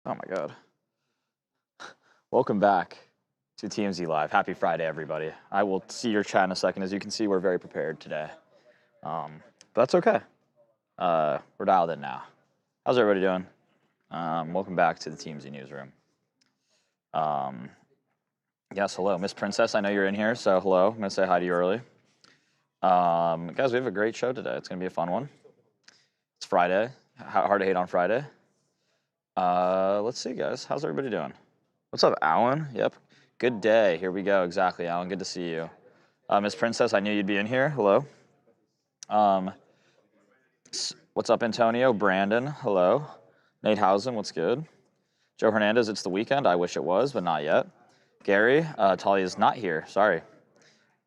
Oh my God. Welcome back to TMZ Live. Happy Friday, everybody. I will see your chat in a second. As you can see, we're very prepared today. But that's okay. We're dialed in now. How's everybody doing? Welcome back to the TMZ Newsroom. Yes, hello. Miss Princess, I know you're in here, so hello. I'm going to say hi to you early. Guys, we have a great show today. It's going to be a fun one. It's Friday. Hard to hate on Friday. Let's see, guys. How's everybody doing? What's up, Alan? Yep. Good day. Here we go. Exactly, Alan. Good to see you. Miss Princess, I knew you'd be in here. Hello. What's up, Antonio? Brandon, hello. Nate Housen, what's good? Joe Hernandez, it's the weekend. I wish it was, but not yet. Gary, Talia's not here. Sorry.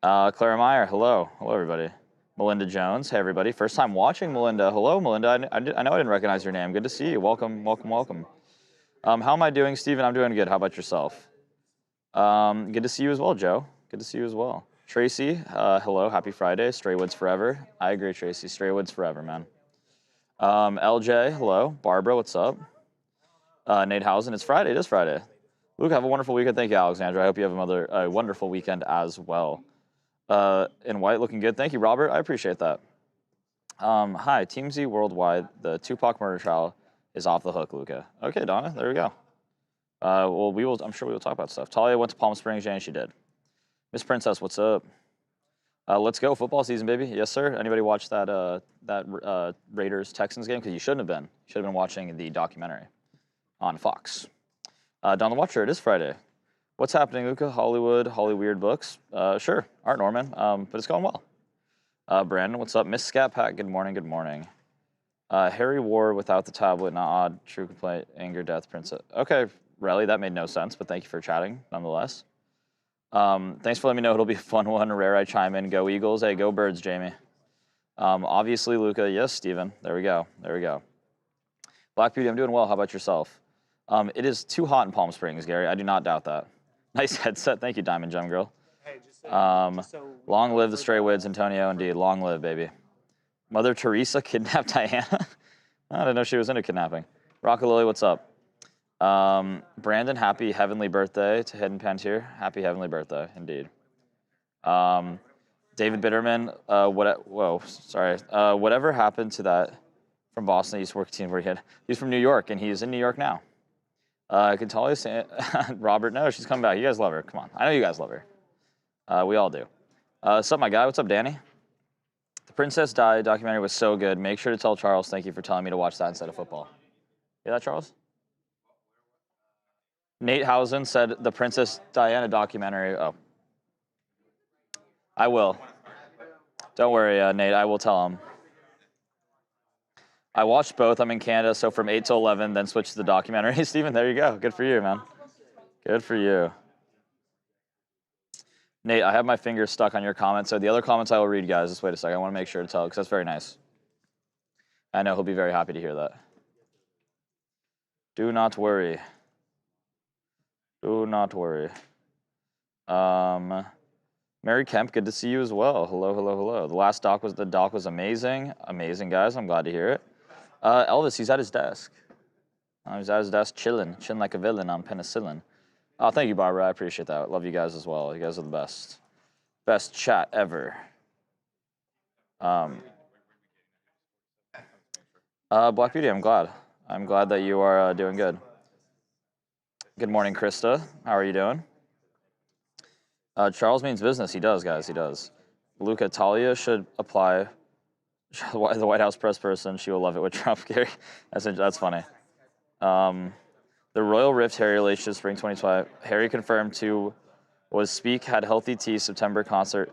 Clara Meyer, hello. Hello, everybody. Melinda Jones, hey, everybody. First time watching, Melinda. Hello, Melinda. I know I didn't recognize your name. Good to see you. Welcome, welcome, welcome. How am I doing, Steven? I'm doing good. How about yourself? Good to see you as well, Joe. Good to see you as well. Tracy, hello. Happy Friday. Stray Woods forever. I agree, Tracy. Stray Woods forever, man. LJ, hello. Barbara, what's up? Nate Housen, it's Friday. It is Friday. Luke, have a wonderful weekend. Thank you, Alexandra. I hope you have a wonderful weekend as well. In white, looking good. Thank you, Robert. I appreciate that. Hi, Team Z Worldwide. The Tupac murder trial is off the hook, Luca. Okay, Donna, there we go. Well, I'm sure we will talk about stuff. Talia went to Palm Springs, and she did. Miss Princess, what's up? Let's go, football season, baby. Yes, sir. Anybody watch that Raiders-Texans game? Because you shouldn't have been. You should have been watching the documentary on Fox. Don the Watcher, it is Friday. What's happening, Luca? Hollywood, Holly Weird Books. Sure, Art Norman, but it's going well. Brandon, what's up? Miss Scat Pack, good morning, good morning. Harry War without the tablet, not odd. True complaint, anger, death, princess. Okay, Relly, that made no sense, but thank you for chatting, nonetheless. Thanks for letting me know it'll be a fun one. Rare, I chime in. Go Eagles. Hey, go Birds, Jamie. Obviously, Luca. Yes, Steven. There we go. There we go. Black Beauty, I'm doing well. How about yourself? It is too hot in Palm Springs, Gary. I do not doubt that. Nice headset. Thank you, Diamond Gem Girl. Hey, long live the Stray Woods, Antonio. Indeed, long live, baby. Mother Teresa kidnapped Diana. I didn't know she was into kidnapping. Rockalily, what's up? Brandon, happy heavenly birthday to Hidden Pantier. Happy heavenly birthday, indeed. David Bitterman, whatever happened to that from Boston? He used to work team where he had. He's from New York, and he's in New York now. Can Talia say Robert? No, she's coming back. You guys love her. Come on, I know you guys love her. We all do. What's up, my guy? What's up, Danny? The Princess Di documentary was so good. Make sure to tell Charles thank you for telling me to watch that instead of football. Hear that, Charles? Nate Housen said the Princess Diana documentary. Oh. I will. Don't worry, Nate. I will tell him. I watched both. I'm in Canada, so from 8 to 11, then switched to the documentary. Steven, there you go. Good for you, man. Good for you. Nate, I have my fingers stuck on your comments, so the other comments I will read, guys. Just wait a second. I want to make sure to tell, because that's very nice. I know he'll be very happy to hear that. Do not worry. Do not worry. Mary Kemp, good to see you as well. Hello, hello, hello. The doc was amazing. Amazing, guys. I'm glad to hear it. Elvis, he's at his desk. He's at his desk chilling like a villain on penicillin. Oh, thank you, Barbara. I appreciate that. Love you guys as well. You guys are the best. Best chat ever. Black Beauty, I'm glad. I'm glad that you are doing good. Good morning, Krista. How are you doing? Charles means business. He does, guys. He does. Luca, Talia should apply. The White House press person. She will love it with Trump. Gary, that's funny. The Royal Rift Harry relationship spring 2025. Harry confirmed to was speak had healthy tea September concert.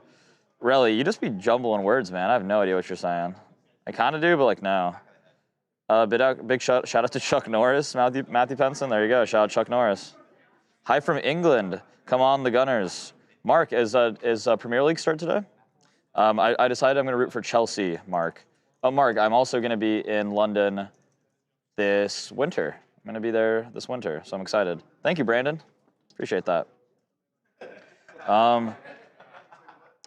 Really, you just be jumbling words, man. I have no idea what you're saying. I kind of do, but like no. Big shout out to Chuck Norris, Matthew Penson. There you go. Shout out Chuck Norris. Hi from England. Come on, the Gunners. Mark, is Premier League start today? I decided I'm going to root for Chelsea, Mark. Oh, Mark, I'm also going to be in London this winter. I'm going to be there this winter, so I'm excited. Thank you, Brandon. Appreciate that.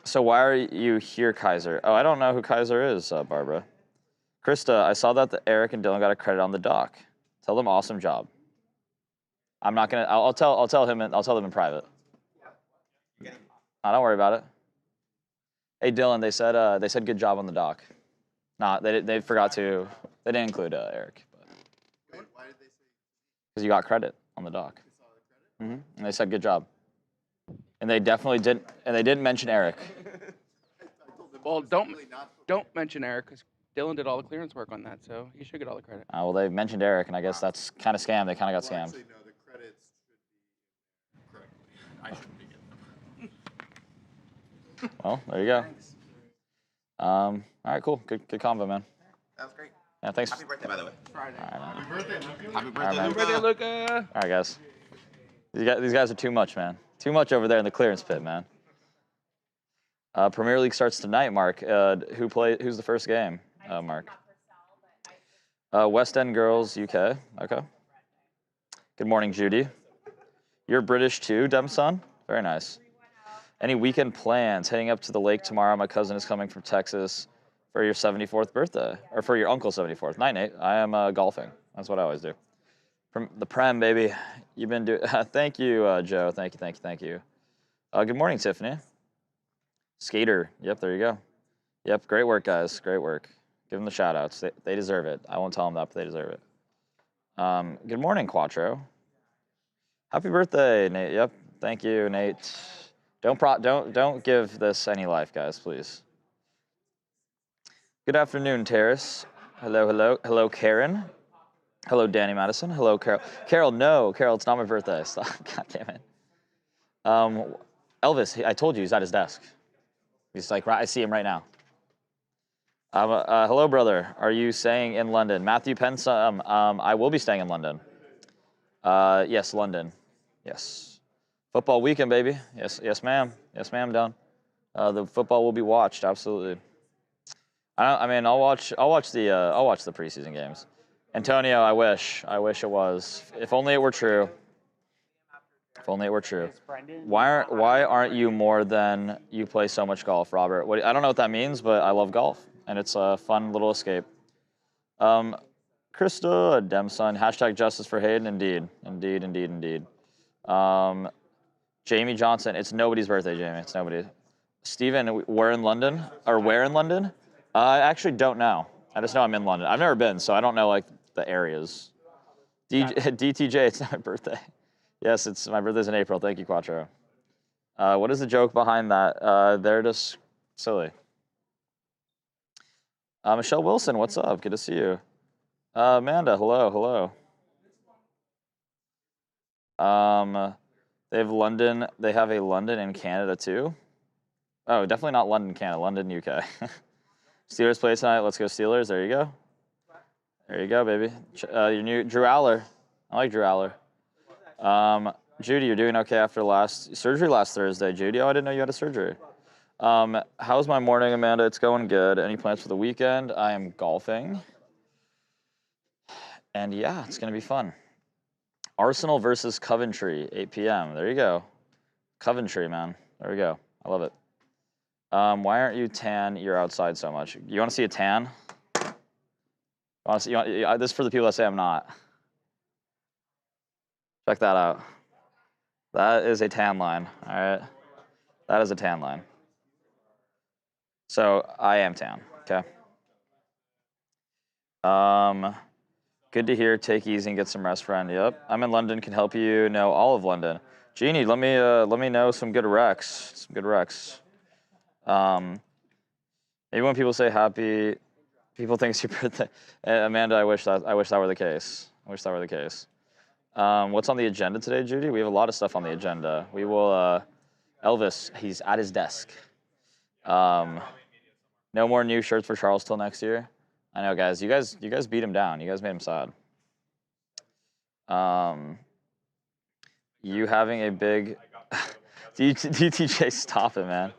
So why are you here, Kaiser? Oh, I don't know who Kaiser is, Barbara. Krista, I saw that Eric and Dylan got a credit on the doc. Tell them awesome job. I'm not gonna. I'll tell him. I'll tell them in private. Don't worry about it. Hey Dylan, they said good job on the doc. Nah, they forgot to. They didn't include Eric. Wait, why did they say? Because you got credit on the doc. They saw the credit? And they said good job. And they definitely didn't. And they didn't mention Eric. Well, don't mention Eric because Dylan did all the clearance work on that, so he should get all the credit. Well, they mentioned Eric, and I guess that's kind of scam. They kind of got scammed. Actually, no, the credits should be correctly. I should be getting them. Well, there you go. Thanks. All right, cool. Good convo, man. That was great. Yeah, thanks. Happy birthday, by the way. Friday. All right, man. Happy birthday, Luke. Happy birthday, man. Happy birthday, Luca. All right, guys. These guys are too much, man. Too much over there in the clearance pit, man. Premier League starts tonight, Mark. Who's the first game, Mark? West End Girls, UK. Okay. Good morning, Judy. You're British too, Demson? Very nice. Any weekend plans? Heading up to the lake tomorrow. My cousin is coming from Texas for your 74th birthday, or for your uncle's 74th. Night, Nate. I am golfing. That's what I always do. From the Prem, baby. You've been doing. Thank you, Joe. Thank you. Good morning, Tiffany. Skater. Yep, there you go. Yep, great work, guys. Great work. Give them the shout outs. They deserve it. I won't tell them that, but they deserve it. Good morning, Quattro. Happy birthday, Nate. Yep, thank you, Nate. Don't give this any life, guys, please. Good afternoon, Terrace. Hello, Karen. Hello, Danny Madison. Hello, Carol. Carol, it's not my birthday. Stop. God damn it. Elvis, I told you he's at his desk. He's like, I see him right now. Hello, brother. Are you staying in London? Matthew Pensum, I will be staying in London. Yes, London. Yes. Football weekend, baby. Yes, ma'am. Yes, ma'am, Don. The football will be watched, absolutely. I'll watch the preseason games. Antonio, I wish it was. If only it were true. If only it were true. Why aren't you more than you play so much golf, Robert? I don't know what that means, but I love golf, and it's a fun little escape. Krista, Demson, hashtag justice for Hayden, indeed. Jamie Johnson, it's nobody's birthday, Jamie. It's nobody. Steven, where in London? I actually don't know. I just know I'm in London. I've never been, so I don't know like the areas. DTJ, it's not my birthday. Yes, my birthday's in April. Thank you, Quattro. What is the joke behind that? They're just silly. Michelle Wilson, what's up? Good to see you. Amanda, hello. They have a London in Canada too. Oh, definitely not London, Canada. London, UK. Steelers play tonight. Let's go Steelers. There you go. There you go, baby. Your new Drew Aller. I like Drew Aller. Judy, you're doing okay after surgery last Thursday. Judy, I didn't know you had a surgery. How's my morning, Amanda? It's going good. Any plans for the weekend? I am golfing. And yeah, it's going to be fun. Arsenal versus Coventry, 8 p.m. There you go. Coventry, man. There we go. I love it. Why aren't you tan? You're outside so much. You want to see a tan? This is for the people that say I'm not. Check that out. That is a tan line, all right? That is a tan line. So I am tan, okay? Good to hear. Take easy and get some rest, friend. Yep. I'm in London. Can help you know all of London. Jeannie, let me know some good recs. Maybe when people say happy, people think it's your birthday. Amanda, I wish that were the case. What's on the agenda today, Judy? We have a lot of stuff on the agenda. We will, Elvis, he's at his desk. No more new shirts for Charles till next year. I know, guys. You guys beat him down. You guys made him sad. You having a big DTJ, stop it, man.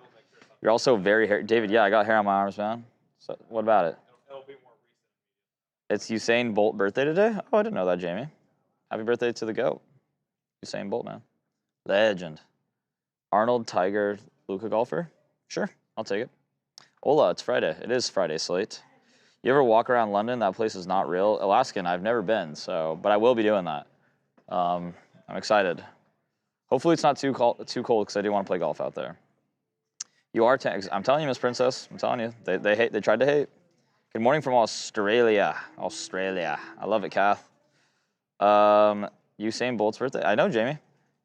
You're also very hairy. David, yeah, I got hair on my arms, man. So what about it? It's Usain Bolt birthday today? Oh, I didn't know that, Jamie. Happy birthday to the GOAT. Usain Bolt, man. Legend. Arnold, Tiger, Luca golfer? Sure, I'll take it. Ola, it's Friday. It is Friday slate. You ever walk around London? That place is not real. Alaskan, I've never been, but I will be doing that. I I'm excited. Hopefully it's not too cold because I do want to play golf out there. You are I'm telling you, Miss Princess. I'm telling you. They hate. They tried to hate. Good morning from Australia. Australia. I love it, Kath. Usain Bolt's birthday. I know, Jamie.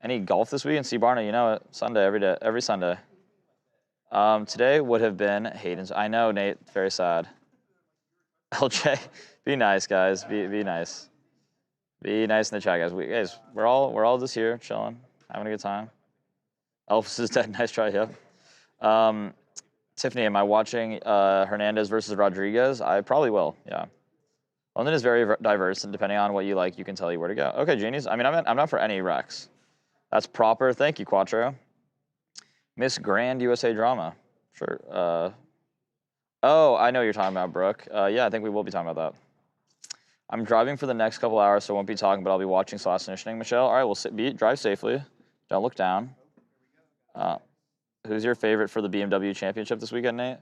Any golf this week in C. Barna? You know it. Sunday, every day, every Sunday. Today would have been Hayden's. I know, Nate. Very sad. LJ, be nice, guys. Be nice. Be nice in the chat, guys. We're all just here chilling, having a good time. Elvis is dead. Nice try. Yep. Tiffany, am I watching Hernandez versus Rodriguez? I probably will. Yeah. London is very diverse, and depending on what you like, you can tell you where to go. Okay, genies. I mean, I'm not for any Rex. That's proper. Thank you, Quattro. Miss Grand USA Drama. Sure. Oh, I know what you're talking about, Brooke. Yeah, I think we will be talking about that. I'm driving for the next couple hours, so I won't be talking, but I'll be watching / conditioning. Michelle, all right, we'll drive safely. Don't look down. Who's your favorite for the BMW Championship this weekend, Nate?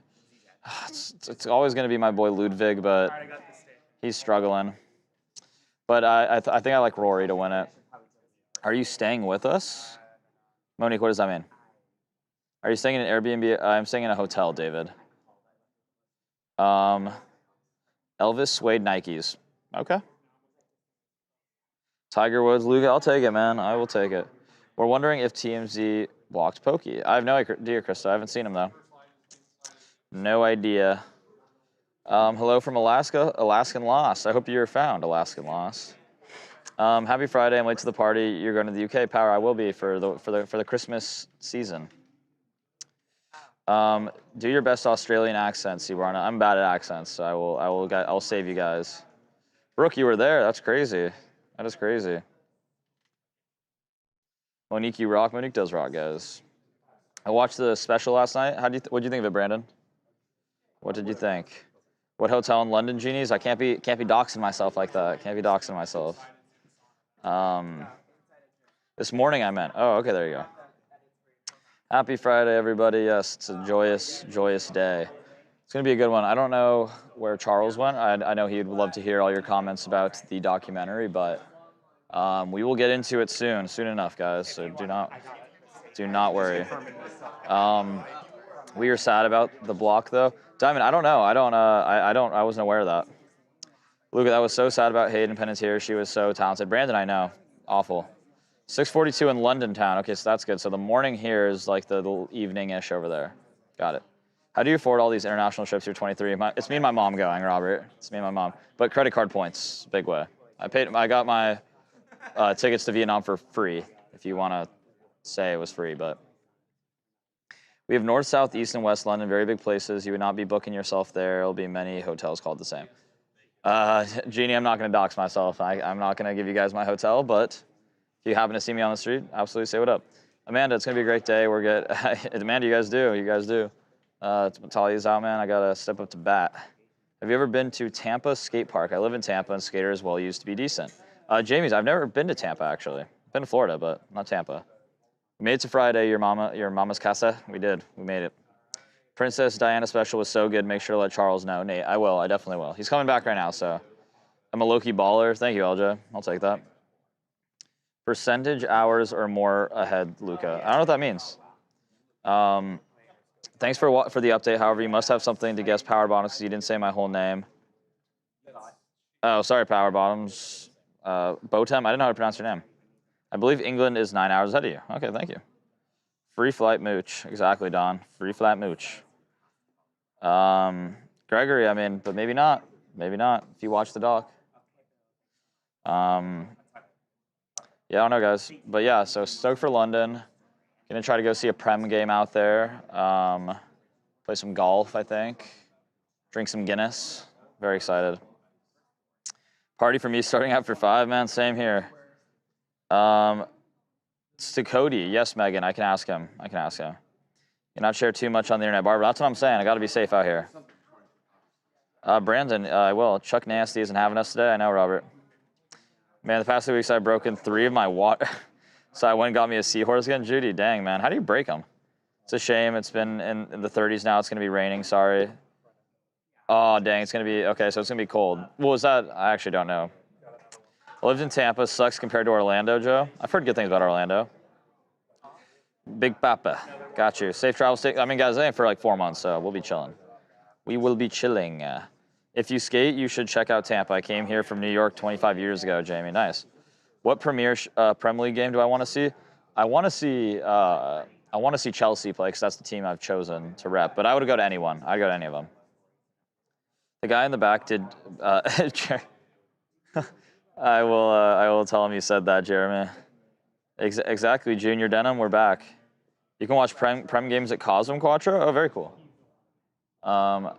It's always going to be my boy Ludwig, but he's struggling. But I think I like Rory to win it. Are you staying with us? Monique, what does that mean? Are you staying in an Airbnb? I'm staying in a hotel, David. Elvis suede Nikes. Okay. Tiger Woods, Luca, I'll take it, man. I will take it. We're wondering if TMZ blocked Pokey. I have no idea, Krista. I haven't seen him, though. No idea. Hello from Alaska, Alaskan Lost. I hope you're found, Alaskan Lost. Happy Friday. I'm late to the party. You're going to the UK. Power, I will be for the Christmas season. Do your best Australian accent, Sibarna. I'm bad at accents, so I'll save you guys. Brooke, you were there. That's crazy. That is crazy. Monique, you rock. Monique does rock, guys. I watched the special last night. What did you think of it, Brandon? What did you think? What hotel in London, genies? I can't be doxing myself like that. Can't be doxing myself. This morning I meant. Oh, okay, there you go. Happy Friday, everybody. Yes, it's a joyous, joyous day. It's going to be a good one. I don't know where Charles went. I know he'd love to hear all your comments about the documentary, but we will get into it soon enough, guys. So do not worry. We are sad about the block, though. Diamond, I don't know. I wasn't aware of that. Luca, that was so sad about Hayden Panettiere. She was so talented. Brandon, I know. Awful. 6:42 in London town. Okay, so that's good. So the morning here is like the evening-ish over there. Got it. How do you afford all these international trips? You're 23. It's me and my mom going, Robert. It's me and my mom. But credit card points, big way. I got my tickets to Vietnam for free, if you want to say it was free, but. We have North, South, East, and West London, very big places. You would not be booking yourself there. There'll be many hotels called the same. Jeannie, I'm not going to dox myself. I'm not going to give you guys my hotel, but if you happen to see me on the street, absolutely say what up. Amanda, it's going to be a great day. We're good. Amanda, you guys do. Talia's out, man. I got to step up to bat. Have you ever been to Tampa Skate Park? I live in Tampa, and skaters, well, used to be decent. Jamie's, I've never been to Tampa, actually. I've been to Florida, but not Tampa. We made it to Friday, your mama's casa. We did. We made it. Princess Diana special was so good. Make sure to let Charles know. Nate, I will. I definitely will. He's coming back right now, so. I'm a low-key baller. Thank you, LJ. I'll take that. Percentage hours or more ahead, Luca. I don't know what that means. Thanks for the update. However, you must have something to guess Power Bottoms because you didn't say my whole name. Oh, sorry, Power Bottoms. Botem, I didn't know how to pronounce your name. I believe England is 9 hours ahead of you. Okay, thank you. Free flight mooch. Exactly, Don. Free flight mooch. Gregory, I mean, but maybe not. Maybe not if you watch the doc. Yeah, I don't know, guys. But yeah, so stoked for London. Gonna try to go see a Prem game out there. Play some golf, I think. Drink some Guinness. Very excited. Party for me starting after 5, man. Same here. It's to Cody. Yes, Megan. I can ask him. You're not share too much on the internet, Barbara. That's what I'm saying. I got to be safe out here. Brandon, I will. Chuck Nasty isn't having us today. I know, Robert. Man, the past 2 weeks I've broken 3 of my water. So I went and got me a seahorse again. Judy, dang, man. How do you break them? It's a shame. It's been in the 30s now. It's going to be raining. Sorry. Oh, dang. It's going to be, okay, so it's going to be cold. What was that? I actually don't know. I lived in Tampa. Sucks compared to Orlando, Joe. I've heard good things about Orlando. Big Papa. Got you. Safe travel. I mean, guys, it ain't for like 4 months, so we'll be chilling. We will be chilling. If you skate, you should check out Tampa. I came here from New York 25 years ago, Jamie. Nice. What premier Premier League game do I want to see? I want to see Chelsea play because that's the team I've chosen to rep. But I would go to anyone. I'd go to any of them. The guy in the back did. I will tell him you said that, Jeremy. Exactly, Junior Denim. We're back. You can watch Prem games at Cosm Quattro. Oh, very cool. Yeah,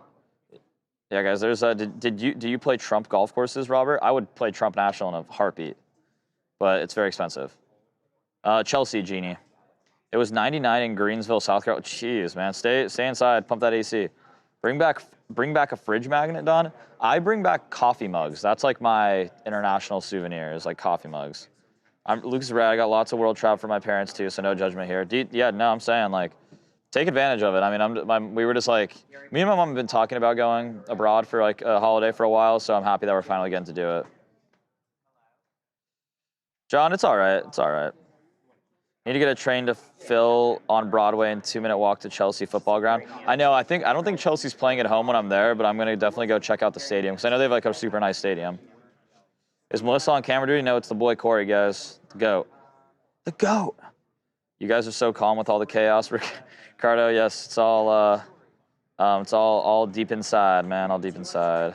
guys. There's do you play Trump golf courses, Robert? I would play Trump National in a heartbeat, but it's very expensive. Chelsea, Genie. It was 99 in Greensville, South Carolina. Jeez, man. Stay inside. Pump that AC. Bring back a fridge magnet, Don. I bring back coffee mugs. That's like my international souvenir is like coffee mugs. Luke's rad. I got lots of world travel for my parents too, so no judgment here. Yeah, no, I'm saying like, take advantage of it. I mean, we were just like, me and my mom have been talking about going abroad for like a holiday for a while, so I'm happy that we're finally getting to do it. John, it's all right. It's all right. Need to get a train to Phil on Broadway and 2-minute walk to Chelsea football ground. I know. I don't think Chelsea's playing at home when I'm there, but I'm gonna definitely go check out the stadium because I know they have like a super nice stadium. Is Melissa on camera duty? No, it's the boy Corey, guys. The goat. The goat. You guys are so calm with all the chaos, Ricardo. Yes, it's all deep inside, man. All deep inside.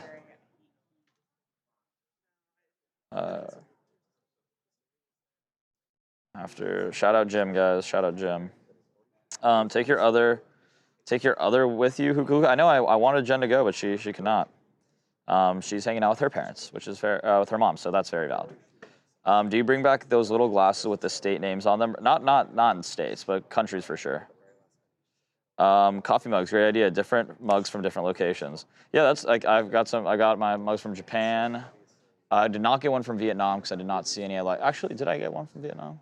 After shout out Jim, guys. Shout out Jim. Take your other with you. Who I know I wanted Jen to go, but she cannot. She's hanging out with her parents, which is fair, with her mom, so that's very valid. Do you bring back those little glasses with the state names on them? Not in states, but countries for sure. Coffee mugs, great idea. Different mugs from different locations. Yeah, that's like I got my mugs from Japan. I did not get one from Vietnam because I did not see any. Actually, did I get one from Vietnam?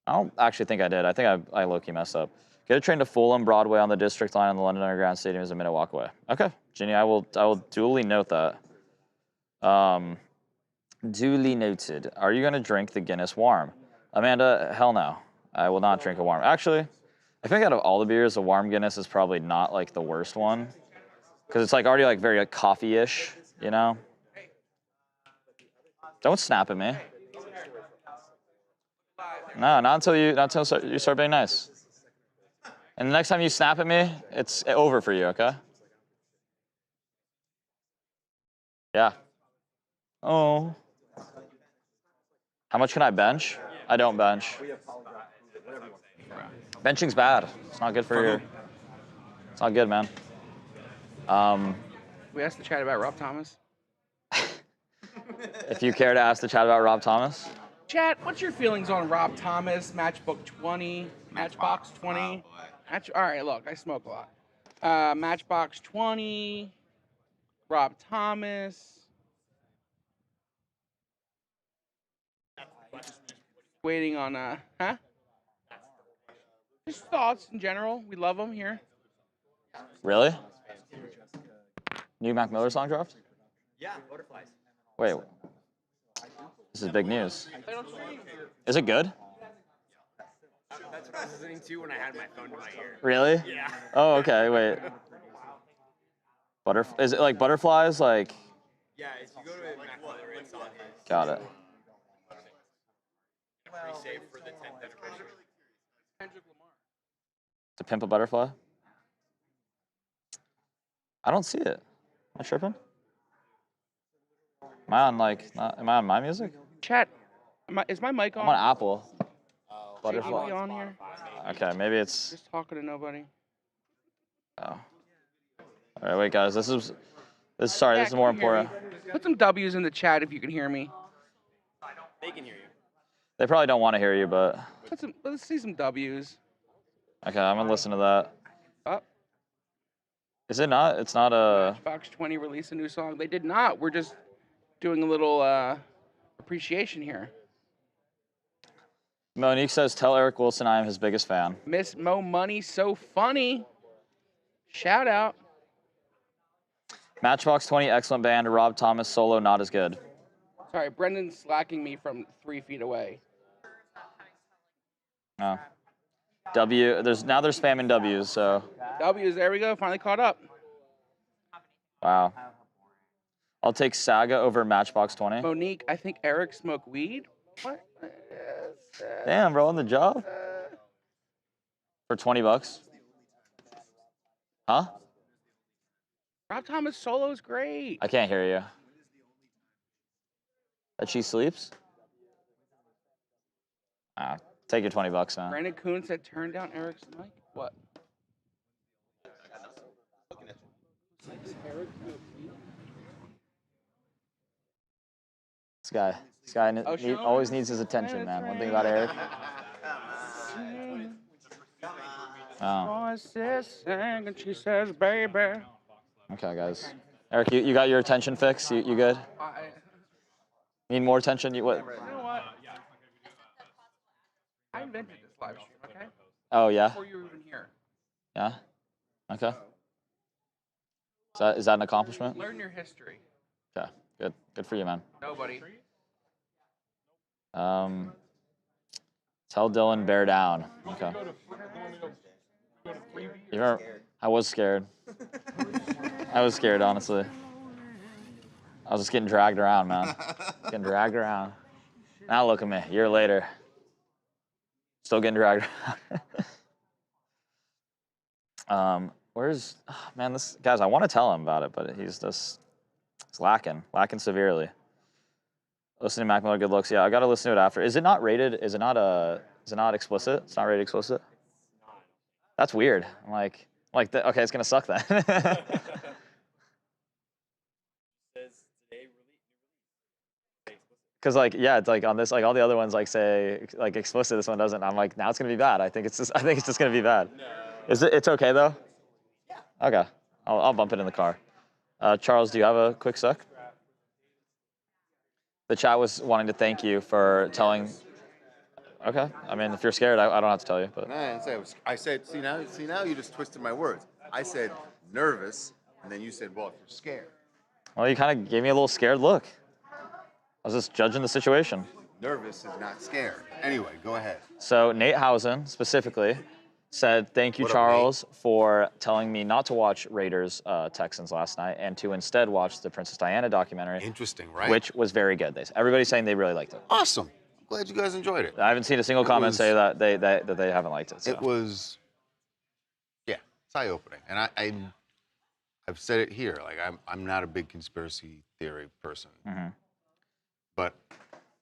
I don't actually think I did. I think I low-key messed up. Get a train to Fulham Broadway on the District Line, and the London Underground Stadium is a minute walk away. Okay, Ginny, I will duly note that. Duly noted. Are you going to drink the Guinness warm? Amanda, hell no. I will not drink a warm. Actually, I think out of all the beers, the warm Guinness is probably not like the worst one. Because it's like already like very like coffee-ish, you know? Don't snap at me. No, not until you start being nice. And the next time you snap at me, it's over for you, okay? Yeah. Oh. How much can I bench? I don't bench. Benching's bad. It's not good for your... It's not good, man. We asked the chat about Rob Thomas. If you care to ask the chat about Rob Thomas. Chat, what's your feelings on Rob Thomas, Matchbook 20, Matchbox 20? All right, look, I smoke a lot. Matchbox 20, Rob Thomas. Waiting on, huh? Just thoughts in general. We love him here. Really? New Mac Miller song dropped? Yeah, butterflies. Wait. This is big news. Is it good? That's what I was listening to when I had my phone to my ear. Really? Yeah. Oh, okay. Wait. Is it like butterflies? Like. Yeah, if you go to Mac Miller, it's on his. Got it. Pre-save for the 10th anniversary. To Pimp a Butterfly? I don't see it. Am I tripping? Am I on my music? Chat, is my mic on? I'm on Apple. Butterfly. Be on here? Okay, maybe it's... Just talking to nobody. Oh. All right, wait, guys. This is more important. Put some W's in the chat if you can hear me. They can hear you. They probably don't want to hear you, but... Let's see some W's. Okay, I'm going to listen to that. Oh. Is it not? It's not a... Matchbox 20 released a new song. They did not. We're just doing a little appreciation here. Monique says, tell Eric Wilson I am his biggest fan. Miss Mo Money, so funny. Shout out. Matchbox 20, excellent band. Rob Thomas solo, not as good. Sorry, Brendan's slacking me from 3 feet away. Oh. W. Now they're spamming W's. So. W's. There we go. Finally caught up. Wow. I'll take Saga over Matchbox 20. Monique, I think Eric smoked weed. What? Damn, bro, on the job? For $20? Huh? Rob Thomas solo is great. I can't hear you. That she sleeps? Take your $20, man. Brandon Kuhn said turn down Eric's mic. What? This guy always needs his attention, man. One thing about Eric. Oh. Voices sing and she says, baby. Okay, guys. Eric, you got your attention fix? You good? Need more attention? What? You know what? I invented this live stream, okay? Oh, yeah? Before you were even here. Yeah? Okay. Is that an accomplishment? Learn your history. Okay, good. Good for you, man. Nobody. Tell Dylan, bear down. Okay. I was scared. I was scared, honestly. I was just getting dragged around, man. Getting dragged around. Now look at me, a year later. Still getting dragged around. Man, guys, I want to tell him about it, but he's lacking severely. Listening to Mac Miller, good looks. Yeah, I got to listen to it after. Is it not rated? Is it not explicit? It's not rated explicit? That's weird. I'm like, okay, it's going to suck then. Because it's like on this, like all the other ones, like say like explicit. This one doesn't. I'm like, now it's gonna be bad. I think it's just gonna be bad. No. It's okay though? Yeah. Okay. I'll bump it in the car. Charles, do you have a quick sec? The chat was wanting to thank you for telling. Okay. I mean, if you're scared, I don't have to tell you. But no, I said, see now you just twisted my words. I said nervous, and then you said, well, if you're scared. Well, you kind of gave me a little scared look. I was just judging the situation. Nervous is not scared. Anyway, go ahead. So Nate Housen specifically said, thank you, Charles, for telling me not to watch Raiders Texans last night and to instead watch the Princess Diana documentary. Interesting, right? Which was very good. Everybody's saying they really liked it. Awesome. I'm glad you guys enjoyed it. I haven't seen a single comment say that they haven't liked it. So. It was, yeah, it's eye-opening. And I've said it here. Like, I'm not a big conspiracy theory person. Mm-hmm. But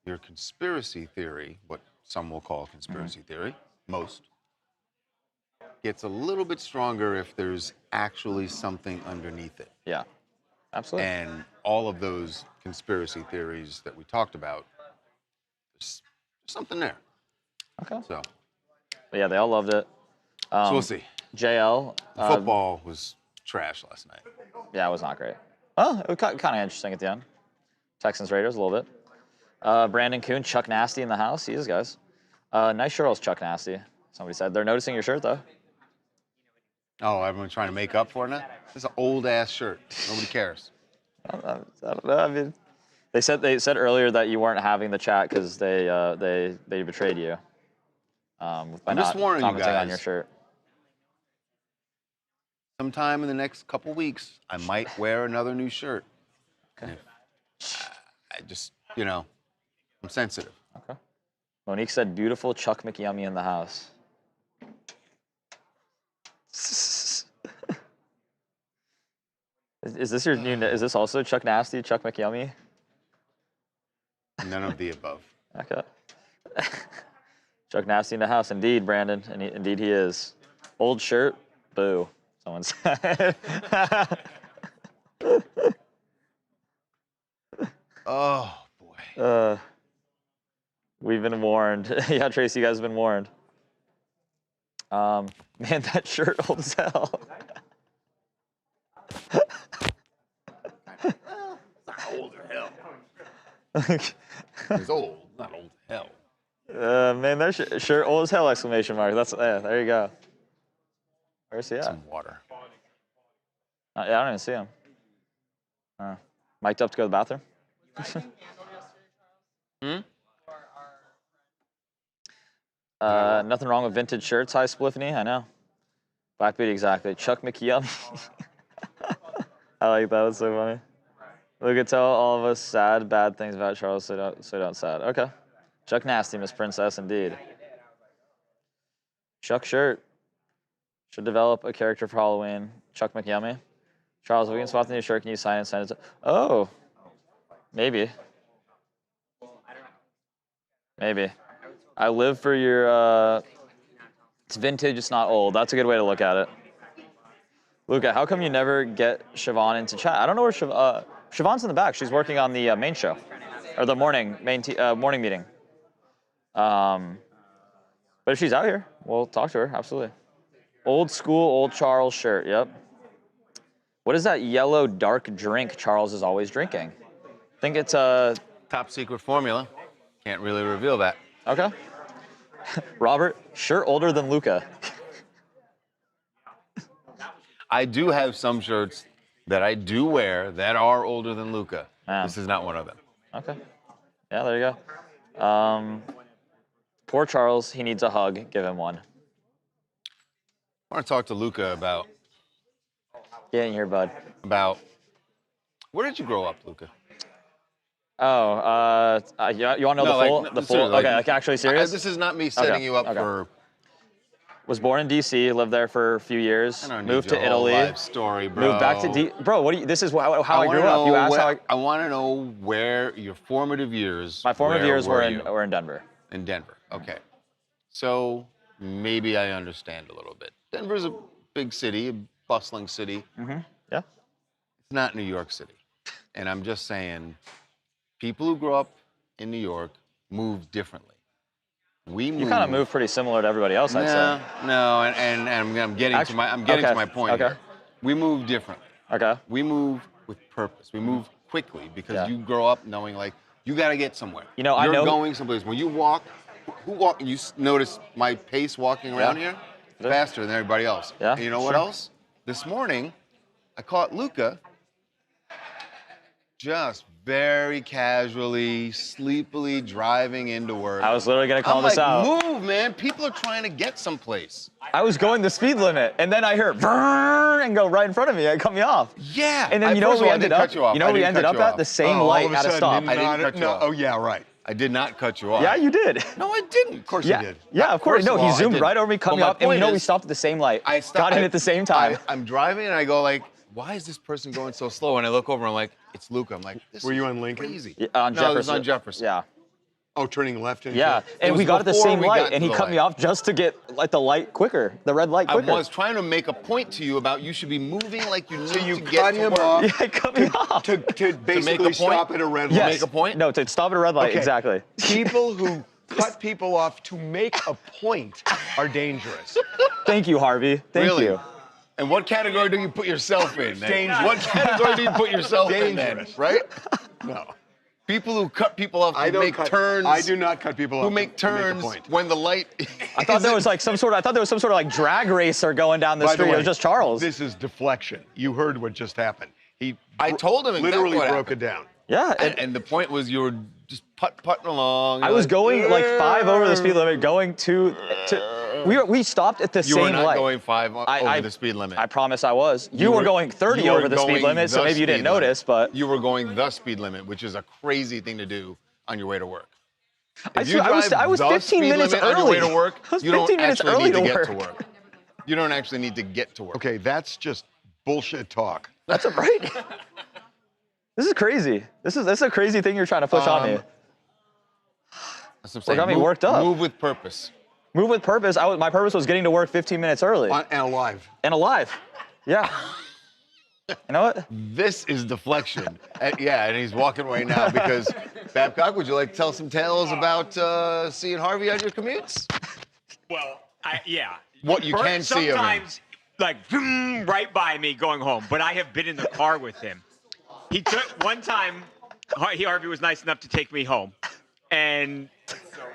your conspiracy theory, what some will call conspiracy theory, most, gets a little bit stronger if there's actually something underneath it. Yeah, absolutely. And all of those conspiracy theories that we talked about, there's something there. Okay. So. But yeah, they all loved it. So we'll see. JL. The football was trash last night. Yeah, it was not great. Well, it was kind of interesting at the end. Texans Raiders a little bit. Brandon Kuhn, Chuck Nasty in the house. He is, guys. Nice shirt, Chuck Nasty. Somebody said. They're noticing your shirt, though. Oh, everyone's trying to make up for it now? It's an old-ass shirt. Nobody cares. I don't know. I mean, they said earlier that you weren't having the chat because they betrayed you. By I'm just warning you guys. On your shirt. Sometime in the next couple weeks, I might wear another new shirt. Okay. I just, I'm sensitive. Okay. Monique said, beautiful Chuck McYummy in the house. Is this your new? Is this also Chuck Nasty, Chuck McYummy? None of the above. Okay. Chuck Nasty in the house, indeed, Brandon. Indeed, he is. Old shirt, boo. Someone said. Oh boy. We've been warned. Yeah, Tracy, you guys have been warned. Man, that shirt old as hell. Not old as hell. It's old, not old as hell. Man, that shirt old as hell! Exclamation mark. There you go. Where's he at? Some water. Yeah, I don't even see him. Mic'd up to go to the bathroom. Nothing wrong with vintage shirts. Hi, Spliffany. I know. Blackbeard, exactly. Chuck McYum. I like that. That's so funny. Look at tell all of us sad, bad things about Charles, so don't sad. Okay. Chuck Nasty, Miss Princess, indeed. Chuck Shirt. Should develop a character for Halloween. Chuck McYummy. Charles, if we can spot the new shirt, can you sign and send it to... Oh. Maybe. Maybe. I live for your... It's vintage, it's not old. That's a good way to look at it. Luca, how come you never get Siobhan into chat? I don't know where Siobhan's in the back. She's working on the main show. Or the morning meeting. But if she's out here, we'll talk to her, absolutely. Old school, old Charles shirt, yep. What is that yellow dark drink Charles is always drinking? I think it's a... Top secret formula. Can't really reveal that. Okay. Robert, shirt older than Luca. I do have some shirts that I do wear that are older than Luca. Yeah. This is not one of them. Okay. Yeah, there you go. Poor Charles, he needs a hug. Give him one. I want to talk to Luca about... Get in here, bud. Where did you grow up, Luca? Oh, you want to know the full? Okay, like actually serious? This is not me setting you up for... Was born in D.C., lived there for a few years, moved to Italy. Life story, bro. Moved back to Bro, what do you? This is how I grew up. You asked how I want to know where your formative years. My formative years were in Denver. In Denver, okay. So maybe I understand a little bit. Denver's a big city, a bustling city. Mm-hmm. Yeah. It's not New York City, and I'm just saying, people who grow up in New York move differently. You kind of move pretty similar to everybody else, I'd say. No, and I'm getting to my point here. We move differently. Okay. We move with purpose. We move quickly because you grow up knowing like you got to get somewhere. You know, You're going someplace. When you walk, you notice my pace walking around here faster than everybody else. Yeah. And you know what else? This morning, I caught Luca just very casually, sleepily driving into work. I was literally going to call this out. Move, man. People are trying to get someplace. I was going the speed limit, and then I hear brrrr and go right in front of me. It cut me off. Yeah. And then you know what we ended up? You know what we ended up at? The same light at a stop. I didn't cut you off. Oh, yeah, right. I did not cut you off. Yeah, you did. No, I didn't. Of course you did. Yeah, of course. No, he zoomed right over me, cut me off, and you know we stopped at the same light. Got in at the same time. I'm driving, and I go like, why is this person going so slow? And I look over, and I'm like, it's Luca. I'm like, this Were you is on Lincoln? crazy. Yeah, on Jefferson. No, it was on Jefferson. Yeah. Oh, turning left into Yeah, and we got at the before same we light, got and to he the cut me light. off just to get like the light quicker, the red light quicker. I was trying to make a point to you about you should be moving like you need So you to get cut to him work. off. Yeah, it cut me off. To basically stop at a red light. Yes. Make a point? No, to stop at a red light, Okay. exactly. People who cut people off to make a point are dangerous. Thank you, Harvey. Thank Really? you. And what category do you put yourself in? Then? Dangerous. What category do you put yourself in then? Dangerous. Right? No. People who cut people off I to don't make cut, turns. I do not cut people off Who make to make a turns point. when the light. I thought there was like some sort of like drag racer going down the By the street. way, It was just Charles. This is deflection. You heard what just happened. I told him exactly literally what broke happened. it down. Yeah. And the point was you were just putting along. I was going like 5 over the speed limit, going to we stopped at the You same were not light. going 5 over the speed limit. I promise I was. You were going 30 you were over the speed going limit, so the maybe you didn't speed limit. notice, but You were going the speed limit, which is a crazy thing to do on your way to work. I If you I was drive the 15 speed minutes limit early. on your way to work, I was you don't 15 minutes actually early need to to get work. to work. You don't actually need to get to work. Okay, that's just bullshit talk. That's a right. This is crazy. This is a crazy thing you're trying to push on me. That's what I'm What saying. got me worked up? Move with purpose. Move with purpose. My purpose was getting to work 15 minutes early And alive. and alive. Yeah. You know what? This is deflection. And he's walking away now because, Babcock, would you like to tell some tales about seeing Harvey on your commutes? Well, yeah. What you can see of him. Sometimes, like, vroom, right by me going home, but I have been in the car with him. He took, one time, Harvey was nice enough to take me home, and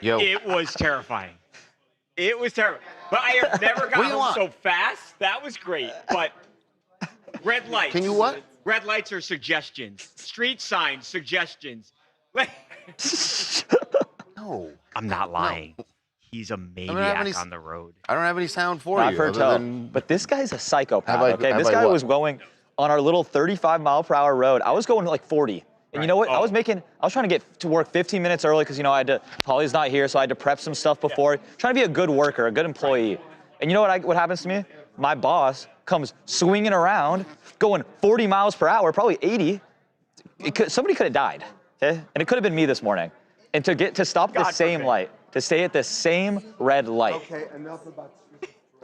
it was terrifying. It was terrible. But I have never got home so fast. That was great. But red lights. Can you what? Red lights are suggestions. Street signs, suggestions. No. I'm not lying. He's a maniac on the road. I don't have any sound for I've you. heard other tell. than- But this guy's a psychopath, Have I- okay? have This I guy what? was going on our little 35-mile-per-hour road. I was going like 40. And you know what? I was trying to get to work 15 minutes early because, I had to, Polly's not here, so I had to prep some stuff before. Trying to be a good worker, a good employee. And you know what happens to me? My boss comes swinging around, going 40 miles per hour, probably 80. Somebody could have died, okay? And it could have been me this morning. And to stop at the same light, to stay at the same red light. Okay, enough about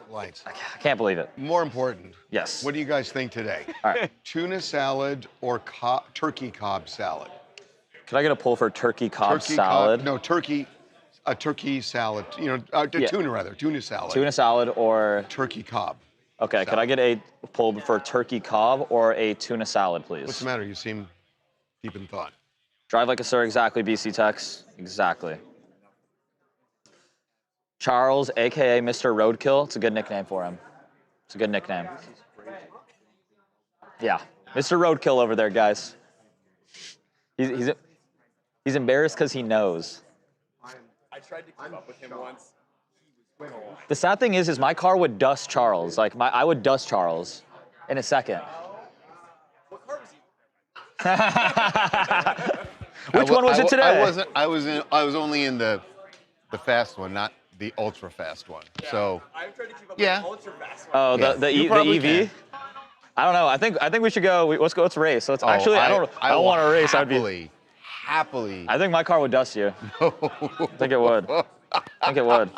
Lights. I can't believe it. More important. Yes. What do you guys think today? All right. Tuna salad or turkey cob salad? Could I get a pull for turkey cob Turkey salad? no, a turkey salad. Tuna rather, tuna salad. Tuna salad or... Turkey cob. Okay, could I get a pull for turkey cob or a tuna salad, please? What's the matter? You seem deep in thought. Drive like a sir, exactly, BC Tex. Exactly. Charles, AKA Mr. Roadkill. It's a good nickname for him. It's a good nickname. Yeah, Mr. Roadkill over there, guys. He's embarrassed because he knows. I tried to keep up with him once. The sad thing is my car would dust Charles. I would dust Charles in a second. What car was he? Which one was it today? I was only in the fast one, not the ultra fast one. So I've tried to keep up Yeah. with ultra fast. Oh, Yeah, the you probably EV. can. I don't know. I think we should go. Let's race. Let's I don't will want to race. happily. I think my car would dust you. I think it would. I think it would.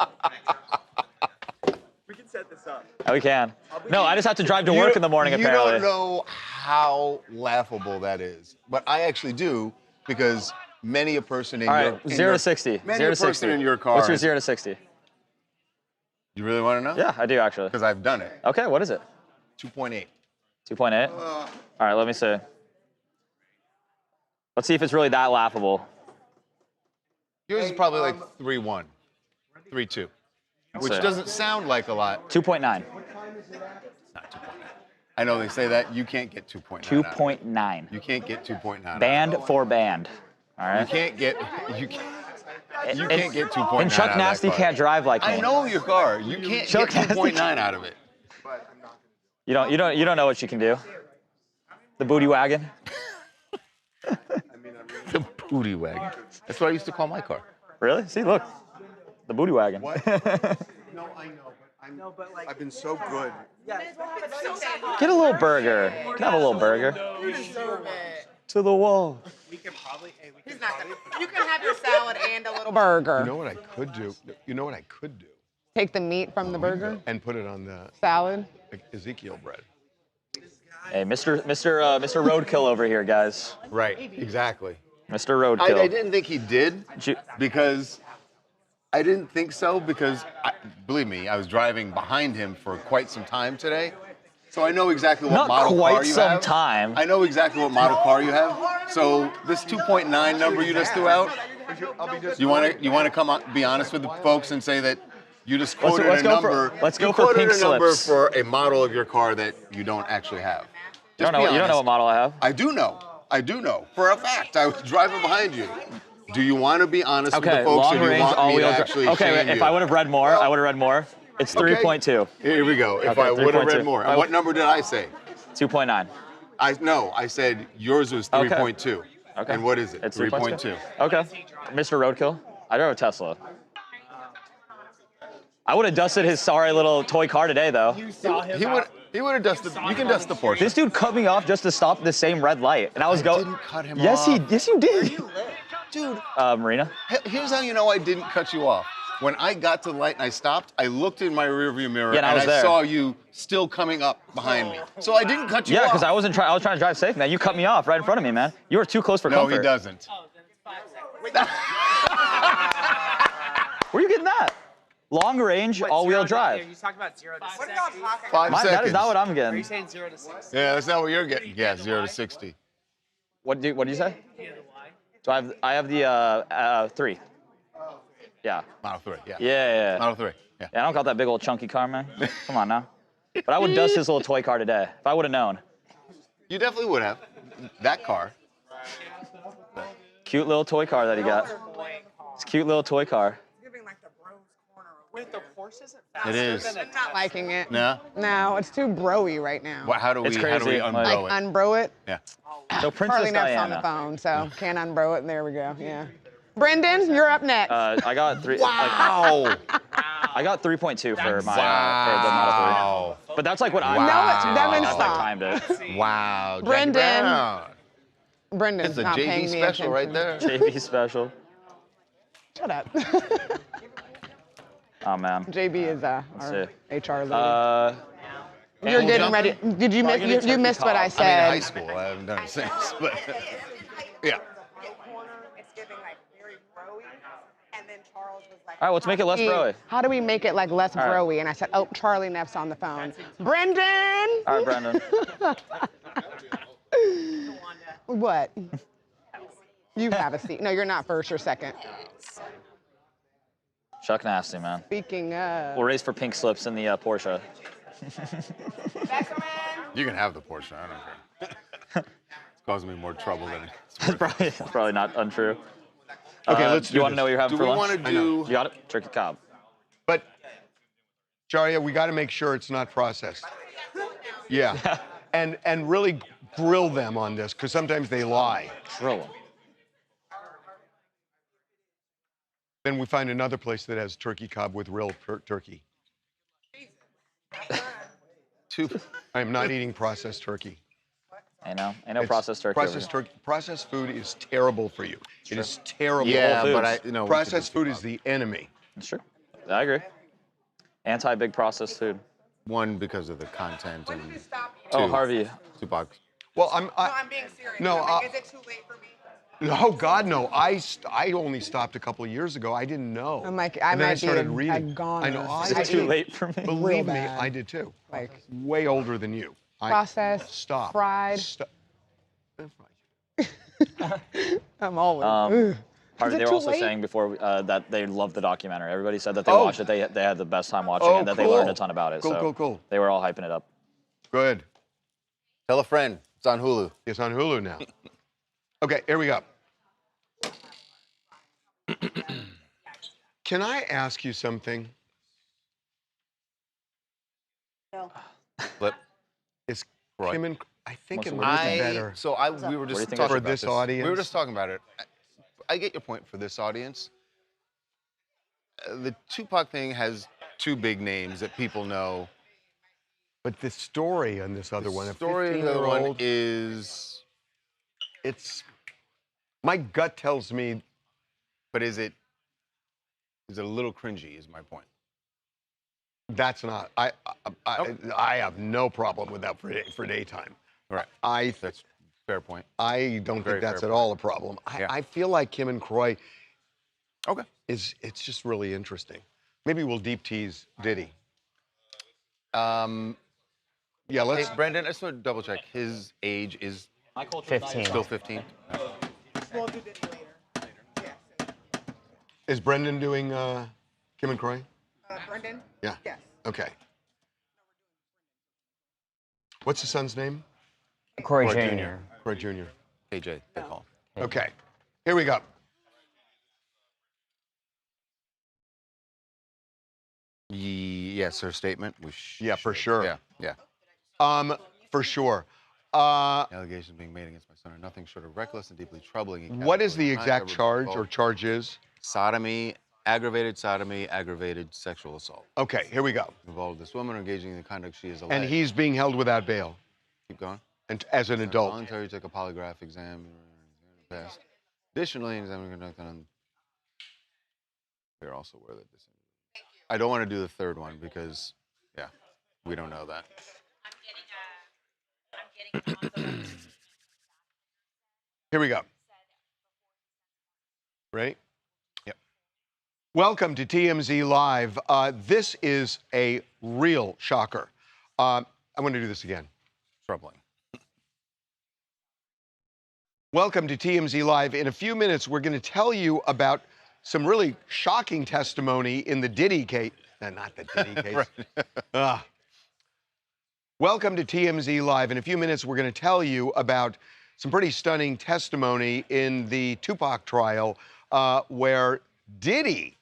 We can set this up. We can. No, I just have to drive to work in the morning. Apparently. You don't know how laughable that is, but I actually do because many a person in All your right, 0 to 60. Many 0 a to person 60. in your car. What's your 0 to 60? You really want to know? Yeah, I do actually. Because I've done it. Okay, what is it? 2.8. 2.8. All right, let me see. Let's see if it's really that laughable. Yours is probably like 3.1, 3.2, which see. doesn't sound like a lot. 2.9. Not 2.9. I know they say that. You can't get 2.9. 2.9. You can't get 2.9. Band for band. All You right. can't get. You can't get 2.9. And Chuck out of that Nasty car. can't drive like me. I know your car. You can't Chuck get Nasty 2.9 out of it. You don't know what you can do. The booty wagon. The booty wagon. That's what I used to call my car. Really? See, look. The booty wagon. What? No, I know, but I've been so good. Get a little burger. Can I have a little burger? To the wall. We can probably. Hey, we He's can not probably. gonna. You can have your salad and a little burger. You know what I could do? You know what I could do? Take the meat from the burger, And put it on the salad. Ezekiel bread. Hey, Mr. Roadkill over here, guys. Right. Exactly. Mr. Roadkill. I didn't think he did because I didn't think so because believe me, I was driving behind him for quite some time today. So I know exactly what Not model quite car you some have. time. I know exactly what model car you have. So this 2.9 number you just threw out, you want to come on, be honest with the folks and say that you just quoted let's a go for- number. let's go you for quoted pink a number slips. for a model of your car that you don't actually have. You don't know what model I have. I do know. I do know. For a fact. I was driving behind you. Do you want to be honest with Okay, the folks long or do you range, want me to all-wheel actually drive. Okay, shame if you? I would have read more, I would have read more. It's 3.2. Here we go. If Okay, I would have 3.2. read more. And what number did I say? 2.9. I said yours was 3.2. Okay. And what is it? It's 3.2. Okay. Mr. Roadkill. I drove a Tesla. I would have dusted his sorry little toy car today, though. He would have dusted. You can dust the Porsche. This dude cut me off just to stop at the same red light, and I was going. didn't cut him Yes, off. yes, you did. Dude, Marina. here's how you know I didn't cut you off. When I got to the light and I stopped, I looked in my rearview mirror Yeah, and I was there. saw you still coming up behind me. So I didn't cut you off. Yeah, because I was trying to drive safe, man. You cut me off right in front of me, man. You were too close for No, comfort. he doesn't. Where are you getting that? Long range, all-wheel drive. You talked about 0 to 60. What are y'all talking 5 That seconds. is not what I'm Are you getting. saying 0 to 60? Yeah, that's not what you're getting. Yeah, 0 to 60. What do you say? So I have the 3. Yeah. Model 3, yeah. Yeah. Model 3, yeah. Yeah, I don't got that big old chunky car, man. Come on now. But I would dust his little toy car today if I would have known. You definitely would have. That car. Cute little toy car that he got. It's a cute little toy car. Giving like the bros corner. Wait, the horse isn't It is. I'm not liking it. No? No, it's too broy right now. How do we It's how do we crazy, unbro like- Like it? unbro it. Yeah. So Princess Charlie Neff's on the Diana. phone, so can't unbro it. And there we go. Yeah. Brendan, you're up next. I got three. Wow. I got 3.2 for my for the Model 3. But that's like what I. No, it's I Devin, like stop. timed it. Wow. Jackie Brendan. Brown. Brendan's It's a not paying JV me special right attention. there. JB special. Shut up. Oh man. JB is our see. HR lady. You're You're getting jumping? ready. Did you miss? Probably You missed what I turkey I mean, in said. high school, I haven't done it since, but yeah. It's giving like very broy, and then Charles was like, All right, let's make it less broy. How do we make it like less right. broy? And I said, oh, Charlie Neff's on the phone. Brendan. All right, Brendan. What? You have a seat. No, you're not first or second. Chuck Nasty, man. Speaking of. We'll race for pink slips in the Porsche. You can have the Porsche. I don't care. It's causing me more trouble than it's That's probably not untrue. Okay, let's do You want to this. know what you're having Do for we lunch? want to do? You got it? Turkey cob. But, Sharia, we got to make sure it's not processed. Yeah. And really grill them on this, because sometimes they lie. Drill 'em. Then we find another place that has turkey cob with real turkey. I am not eating processed turkey. I know. I know It's- processed turkey. over Processed here. turkey. Processed food is terrible for you. It is terrible. Yeah, Whole but Foods. we could Processed do food is the enemy. It's true. I agree. Anti-big processed food. one because of the content and Oh, two, Harvey. Tupac. Well, I'm being serious. No, is it too late for me? no, God, no. I only stopped a couple of years ago. I didn't know. I'm like, I and then I might be started a reading. goner. I know. I Is it too late for me? Believe me, bad. I did too. Like Way older than you. processed, Stop. fried. Stop. I'm always. Harvey, it they were too also late? saying before that they loved the documentary. Everybody said that they Oh. watched it. They had the best time watching Oh, it, and that they learned a cool. ton about it. Cool, so cool. They were all hyping it up. Good. Tell a friend. It's on Hulu. It's on Hulu now. Okay, here we go. Can I ask you something? Flip. Is Right. Kim and I think it What's would the- be better. We were do you just think talking For about this audience? We were just talking about it. I get your point for this audience. The Tupac thing has two big names that people know. But the story on this other The one, a story of the other one 15-year-old, is, it's my gut tells me but is it a little cringy? Is my point. that's not. I have no problem with that for daytime. Right. That's a fair point. I don't Very think that's fair at all a problem. Yeah. I feel like Kim and Croy Okay. it's just really interesting. Maybe we'll deep tease Diddy. Yeah, let's. Hey, Brendan, I just want to double check. His age is 15. still 15. We'll do this later. Yes. Is Brendan doing Kim and Croy? Brendan? Yeah. Yes. Okay. What's the son's name? Corey Croy Jr. Croy Jr. KJ, they call him. Okay. Here we go. Yes, her statement. Yeah, for sure. Yeah. For sure. Allegations being made against my son are nothing short of reckless and deeply troubling. What is the categorically exact not charge covered or charges? sodomy, aggravated sexual assault. Okay, here we go. Involved this woman engaging in the conduct she is alleged. And he's being held without bail, Keep going. and as an adult. Voluntary took a polygraph exam. Passed. Additionally, an exam conducted on. We're also aware that this. I don't want to do the third one because, yeah, we don't know that. Here we go. Ready? Yep. Welcome to TMZ Live. This is a real shocker. I want to do this again. Troubling. Welcome to TMZ Live. In a few minutes, we're going to tell you about some really shocking testimony in the Diddy case. Not the Diddy case. Welcome to TMZ Live. In a few minutes, we're going to tell you about some pretty stunning testimony in the Tupac trial where Diddy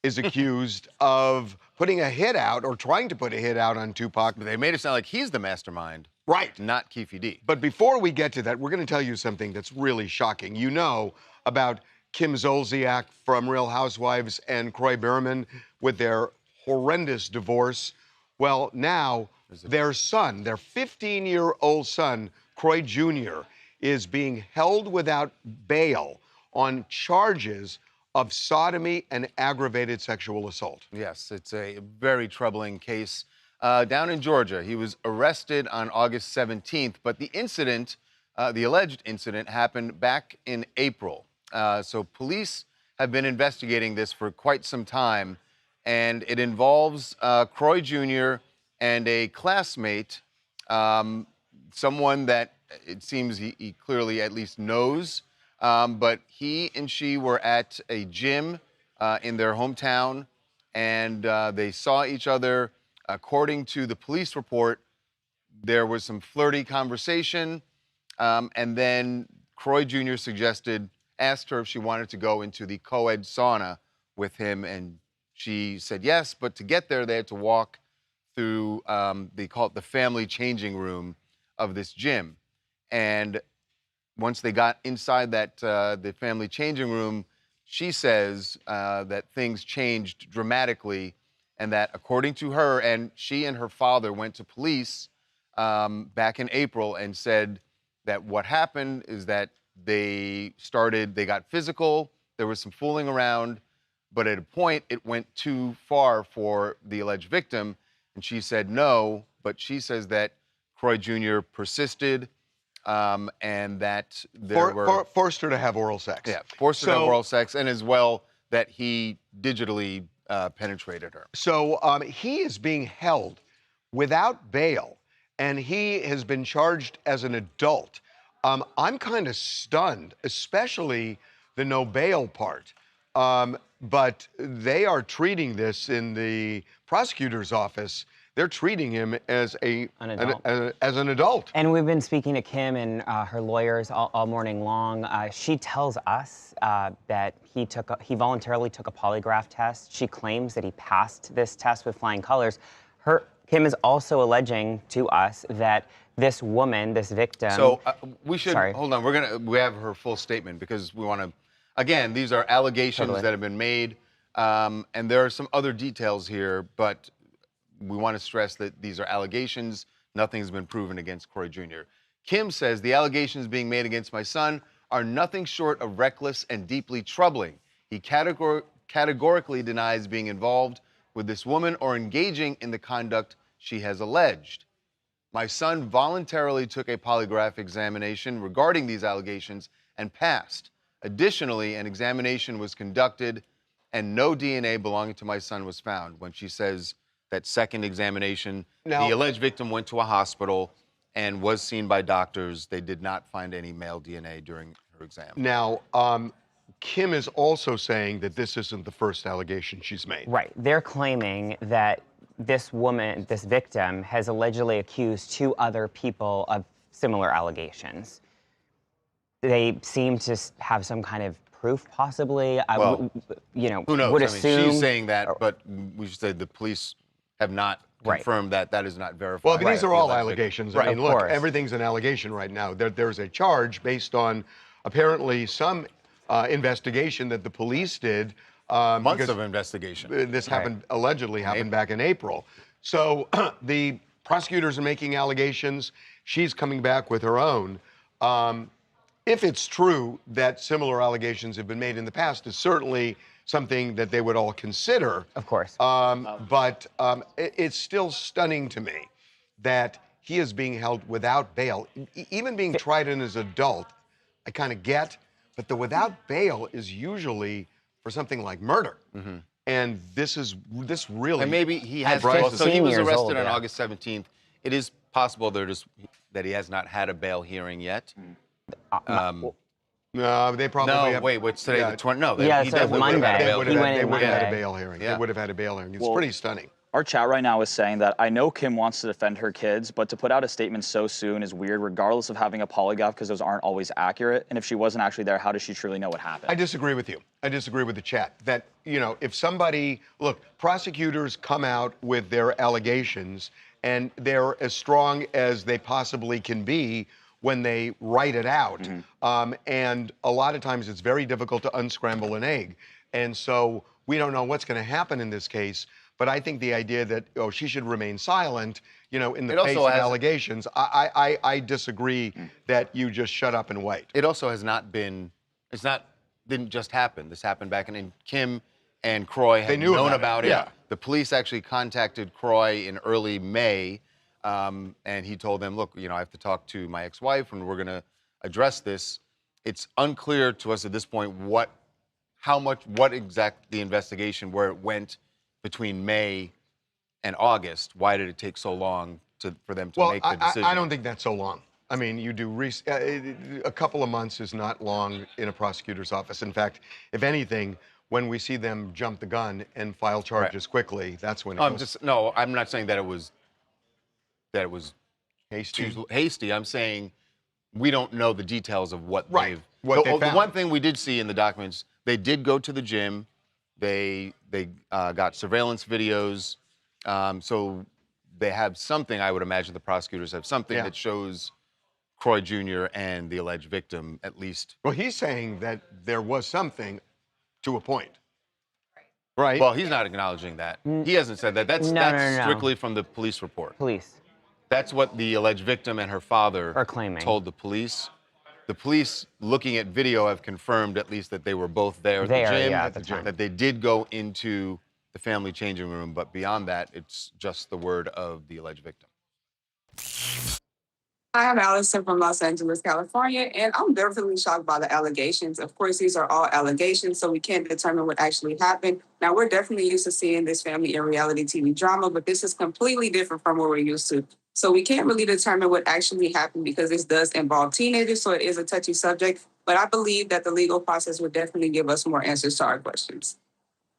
is accused of putting a hit out or trying to put a hit out on Tupac. They made it sound like he's the mastermind, Right. not Keefe D. But before we get to that, we're going to tell you something that's really shocking. You know about Kim Zolciak from Real Housewives and Croy Berman with their horrendous divorce. Well, now their son, their 15-year-old son, Croy Jr., is being held without bail on charges of sodomy and aggravated sexual assault. Yes, it's a very troubling case down in Georgia. He was arrested on August 17th, but the incident, the alleged incident, happened back in April. So police have been investigating this for quite some time, and it involves Croy Jr. and a classmate, someone that it seems he clearly at least knows. But he and she were at a gym in their hometown, and they saw each other. According to the police report, there was some flirty conversation, and then Croy Jr. asked her if she wanted to go into the co-ed sauna with him, and she said yes, but to get there, they had to walk through, they call it the family changing room of this gym. And once they got inside that the family changing room, she says that things changed dramatically, and that according to her, and she and her father went to police back in April and said that what happened is that they got physical, there was some fooling around, but at a point it went too far for the alleged victim, and she said no, but she says that Croy Jr. persisted, and that forced her to have oral sex. Yeah, forced her to have oral sex, and as well that he digitally penetrated her. So he is being held without bail, and he has been charged as an adult. I'm kind of stunned, especially the no bail part. But they are treating this in the prosecutor's office. They're treating him as an adult. And we've been speaking to Kim and her lawyers all morning long. She tells us that he voluntarily took a polygraph test. She claims that he passed this test with flying colors. Kim is also alleging to us that this woman, this victim. So we should hold on. We have her full statement because we want to. Again, these are allegations that have been made, and there are some other details here, but we want to stress that these are allegations. Nothing has been proven against Croy Jr. Kim says the allegations being made against my son are nothing short of reckless and deeply troubling. He categorically denies being involved with this woman or engaging in the conduct she has alleged. My son voluntarily took a polygraph examination regarding these allegations and passed. Additionally, an examination was conducted and no DNA belonging to my son was found. When she says that second examination, the alleged victim went to a hospital and was seen by doctors. They did not find any male DNA during her exam. Now, Kim is also saying that this isn't the first allegation she's made. Right. They're claiming that this woman, this victim, has allegedly accused 2 other people of similar allegations. They seem to have some kind of proof, possibly. Well, who knows? Would I assume. mean, she's saying that, but we should say the police have not confirmed that. That is not verified. Well, but these are all allegations. Right. I mean, look, everything's an allegation right now. There's a charge based on apparently some investigation that the police did. Months of investigation. This allegedly happened back in April. So the prosecutors are making allegations. She's coming back with her own. If it's true that similar allegations have been made in the past, it's certainly something that they would all consider. Of course. But it's still stunning to me that he is being held without bail. Even being tried in as an adult, I kind of get, but the without bail is usually for something like murder. Mm-hmm. And this really. And maybe he has. So he was arrested on August 17th. It is possible that he has not had a bail hearing yet. No, they probably. No, wait, what's today? The 20th? No, he would have had a Monday. bail hearing. Yeah. They would have had a bail hearing. It's pretty stunning. Our chat right now is saying that I know Kim wants to defend her kids, but to put out a statement so soon is weird, regardless of having a polygraph, because those aren't always accurate. And if she wasn't actually there, how does she truly know what happened? I disagree with you. I disagree with the chat that, you know, if somebody, look, prosecutors come out with their allegations and they're as strong as they possibly can be when they write it out. And a lot of times it's very difficult to unscramble an egg. And so we don't know what's going to happen in this case. But I think the idea that, oh, she should remain silent, you know, in the face of allegations, I disagree that you just shut up and wait. It also has not been, didn't just happen. This happened back in Kim and Croy had known about it. Yeah. The police actually contacted Croy in early May, and he told them, look, you know, I have to talk to my ex-wife and we're going to address this. It's unclear to us at this point what exact the investigation, where it went between May and August. Why did it take so long for them to make the decision? I don't think that's so long. I mean, you do a couple of months is not long in a prosecutor's office. In fact, if anything, when we see them jump the gun and file charges quickly, that's when it goes. I'm not saying that it was hasty. I'm saying we don't know the details of what they've found. The one thing we did see in the documents, they did go to the gym. They got surveillance videos, so they have something. I would imagine the prosecutors have something that shows Croy Jr. and the alleged victim, at least. Well, he's saying that there was something to a point, right? Well, he's not acknowledging that. He hasn't said that. That's strictly from the police report. Police. That's what the alleged victim and her father are claiming. Told the police. The police, looking at video, have confirmed at least that they were both there at the gym, that they did go into the family changing room, but beyond that, it's just the word of the alleged victim. Hi, I'm Allison from Los Angeles, California, and I'm definitely shocked by the allegations. Of course, these are all allegations, so we can't determine what actually happened. Now, we're definitely used to seeing this family in reality TV drama, but this is completely different from what we're used to. So we can't really determine what actually happened because this does involve teenagers, so it is a touchy subject. But I believe that the legal process would definitely give us more answers to our questions.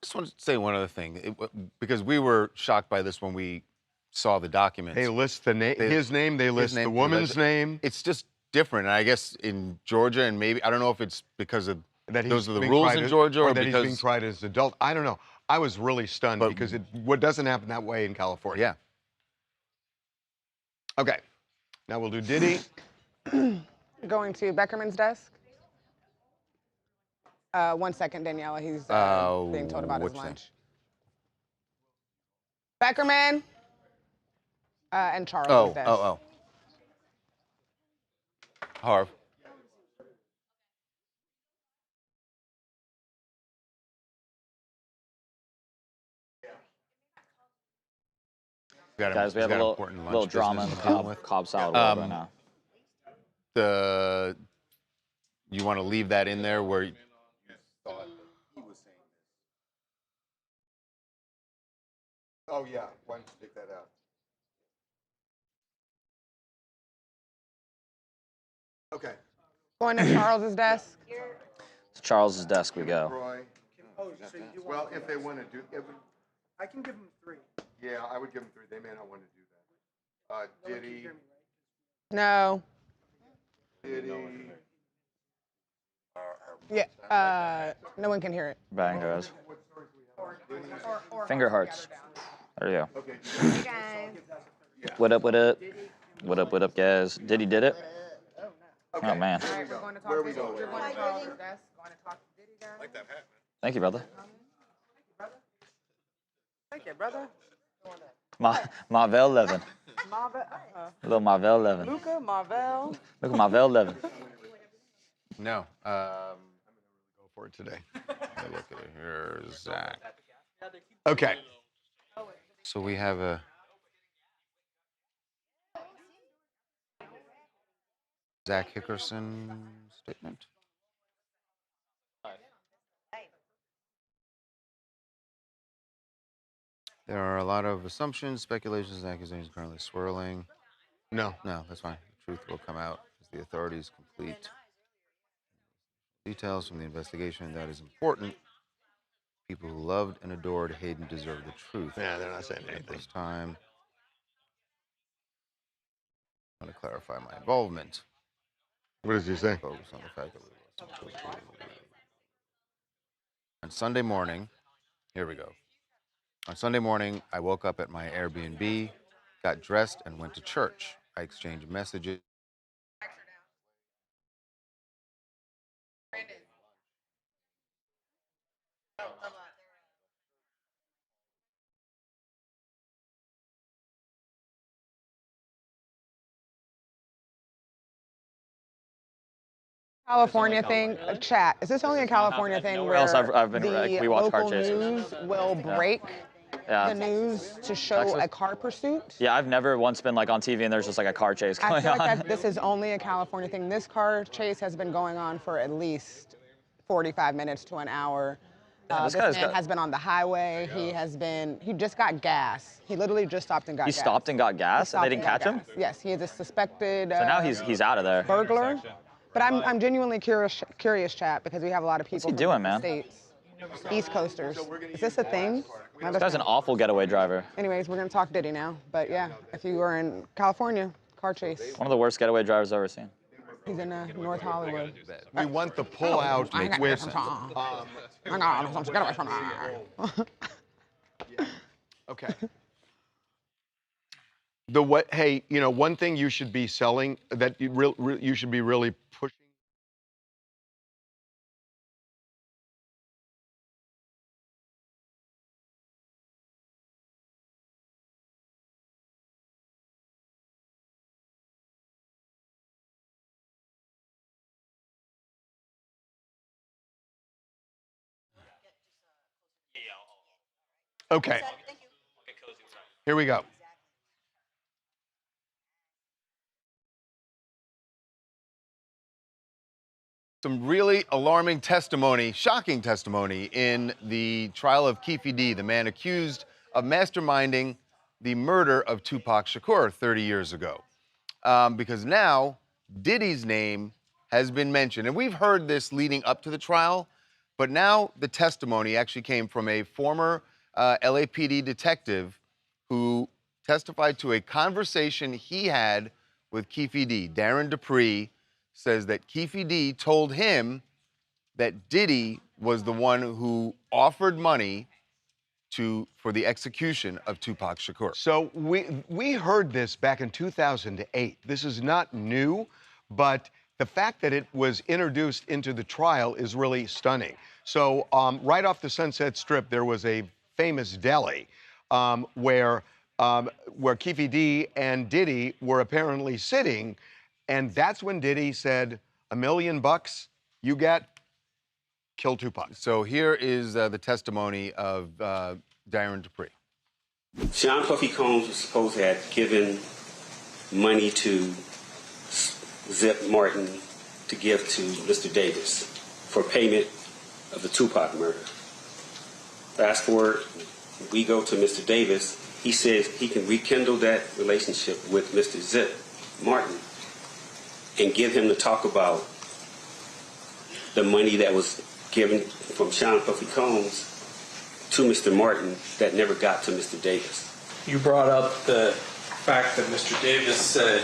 I just want to say one other thing, because we were shocked by this when we saw the documents. They list his name, they list the woman's name. It's just different. And I guess in Georgia, and maybe, I don't know if it's because of those are the rules in Georgia or that he's being tried as an adult. I don't know. I was really stunned because what doesn't happen that way in California. Yeah. Okay, now we'll do Diddy. Going to Beckerman's desk. 1 second, Daniela. He's being told about his lunch. Beckerman and Charles' desk. Harv. Guys, we have a little drama in the Cobb salad world right now. You want to leave that in there where? Oh yeah, why don't you take that out? Okay. Going to Charles's desk. To Charles's desk we go. Well, if they want to do it. I can give them 3. Yeah, I would give them 3. They may not want to do that. Diddy. No. Diddy. Yeah, no one can hear it. Bang, guys. Finger hearts. There you go. Hey, guys. What up, what up? What up, what up, guys? Diddy did it? Okay. Oh, man. All right, we're going to talk to Diddy. You're going to Charles's desk. Going to talk to Diddy, guys. I like that hat, man. Thank you, brother. Thank you, brother. Marvell Levin. Little Marvell Levin. Luca, Marvell. Look at Marvell Levin. No. I'm going to go for it today. Look at it here, Zach. Okay. So we have a Zach Hickerson statement. There are a lot of assumptions, speculations, and accusations currently swirling. No. No, that's fine. The truth will come out as the authorities complete details from the investigation. That is important. People who loved and adored Hayden deserve the truth. Yeah, they're not saying At anything. this time, I want to clarify my involvement. What does he say? Focus on the fact that on Sunday morning, here we go. On Sunday morning, I woke up at my Airbnb, got dressed, and went to church. I exchanged messages. California thing, chat. Is this only a California thing Nowhere where else I've been, the like, we watch car local chases. news will break Yeah. the news to show Texas? a car pursuit? Yeah, I've never once been like on TV and there's just like a car chase I going feel on. like this is only a California thing. This car chase has been going on for at least 45 minutes to an hour. This man has been on the highway. He just got gas. He literally just stopped and got gas. He stopped and got gas and they didn't catch him? Yes, he is a suspected So now he's out of there. burglar. But I'm genuinely curious, chat, because we have a lot of people What's he from doing, different man? states. East Coasters. Is this a thing? This guy's an awful getaway driver. Anyways, we're gonna talk Diddy now. But yeah, if you were in California, car chase. One of the worst getaway drivers I've ever seen. He's in North Hollywood. We want the pullout with. Hang on, get away from her. Okay. Hey, you know, one thing you should be selling that you should be really pushing. Okay. Here we go. Some really alarming testimony, shocking testimony in the trial of Keefe D, the man accused of masterminding the murder of Tupac Shakur 30 years ago. Because now Diddy's name has been mentioned. And we've heard this leading up to the trial, but now the testimony actually came from a former LAPD detective who testified to a conversation he had with Keefe D. Darren Dupree says that Keefe D told him that Diddy was the one who offered money for the execution of Tupac Shakur. So we heard this back in 2008. This is not new, but the fact that it was introduced into the trial is really stunning. So right off the Sunset Strip, there was a famous deli where Keefe D and Diddy were apparently sitting, and that's when Diddy said, $1 million you get, kill Tupac. So here is the testimony of Darren Dupree. Sean Puffy Combs was supposed to have given money to Zip Martin to give to Mr. Davis for payment of the Tupac murder. Fast forward, we go to Mr. Davis. He says he can rekindle that relationship with Mr. Zip Martin and get him to talk about the money that was given from Sean Puffy Combs to Mr. Martin that never got to Mr. Davis. You brought up the fact that Mr. Davis said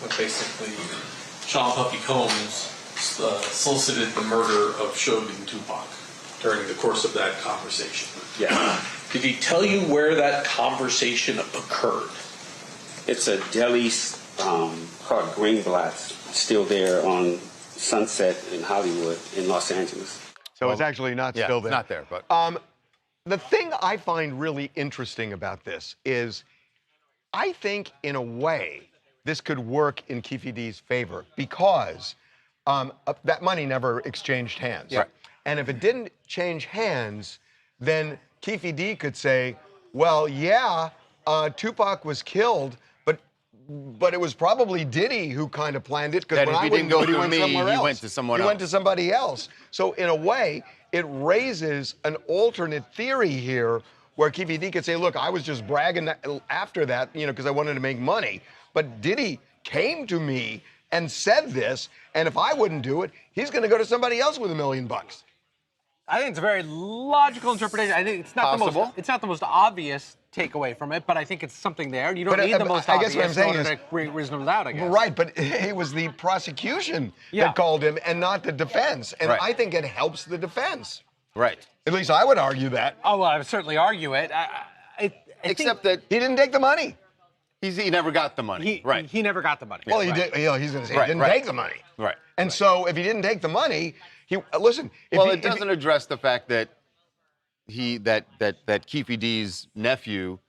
that basically Sean Puffy Combs solicited the murder of Suge and Tupac during the course of that conversation. Yeah. Did he tell you where that conversation occurred? It's a deli called Greenblatt's, still there on Sunset in Hollywood in Los Angeles. So it's actually not still there. It's not there, but the thing I find really interesting about this is I think, in a way, this could work in Keefe D's favor because that money never exchanged hands. Right. And if it didn't change hands, then Keefe D could say, well, yeah, Tupac was killed, but it was probably Diddy who kind of planned it, because when I wouldn't go, he went somewhere else. He went to someone else. He went to somebody else. So in a way, it raises an alternate theory here where Keefe D could say, look, I was just bragging after that, because I wanted to make money. But Diddy came to me and said this, and if I wouldn't do it, he's going to go to somebody else with $1 million. I think it's a very logical interpretation. I think it's not the most obvious takeaway from it, but I think it's something there. You don't need the most obvious in order to bring reasonable doubt, I guess. Right, but it was the prosecution that called him and not the defense. And I think it helps the defense. Right. At least I would argue that. Oh, well, I would certainly argue it. Except that he didn't take the money. He never got the money. He never got the money. Well, he did. He's going to say he didn't take the money. Right. And so if he didn't take the money, listen. It doesn't address the fact that that Keefe D's nephew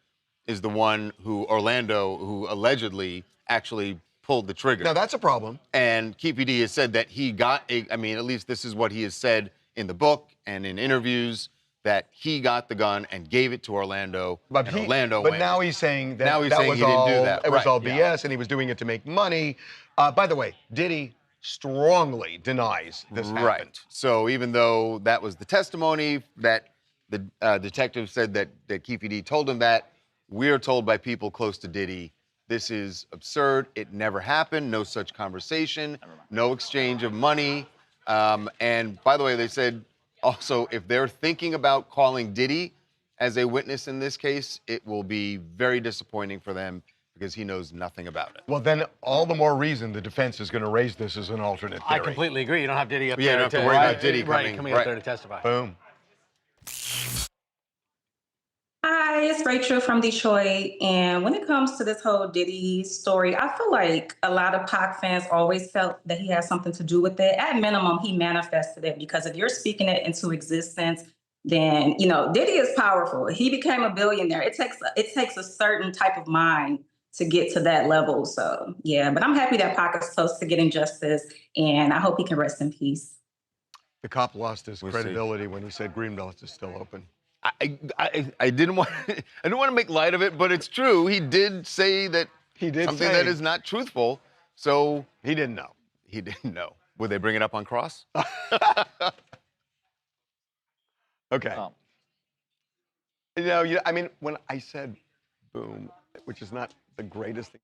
is the one who allegedly actually pulled the trigger. Now that's a problem. And Keefe D has said that he got at least this is what he has said in the book and in interviews, that he got the gun and gave it to Orlando. But now he's saying that he didn't do that. It was all BS, and he was doing it to make money. By the way, Diddy strongly denies this happened. Right. So even though that was the testimony that the detective said that Keefe D told him that, we're told by people close to Diddy, this is absurd. It never happened. No such conversation. No exchange of money. And by the way, they said also, if they're thinking about calling Diddy as a witness in this case, it will be very disappointing for them because he knows nothing about it. Well, then all the more reason the defense is going to raise this as an alternate theory. I completely agree. You don't have Diddy up there. You don't have to worry about Diddy coming up there to testify. Boom. Hi, it's Rachel from Detroit. And when it comes to this whole Diddy story, I feel like a lot of Pac fans always felt that he had something to do with it. At minimum, he manifested it, because if you're speaking it into existence, then, Diddy is powerful. He became a billionaire. It takes a certain type of mind to get to that level. So, yeah, but I'm happy that Pac is close to getting justice, and I hope he can rest in peace. The cop lost his credibility when he said Greenbelt is still open. I didn't want to make light of it, but it's true. He did say that something that is not truthful. So he didn't know. He didn't know. Would they bring it up on cross? Okay. When I said boom, which is not the greatest thing.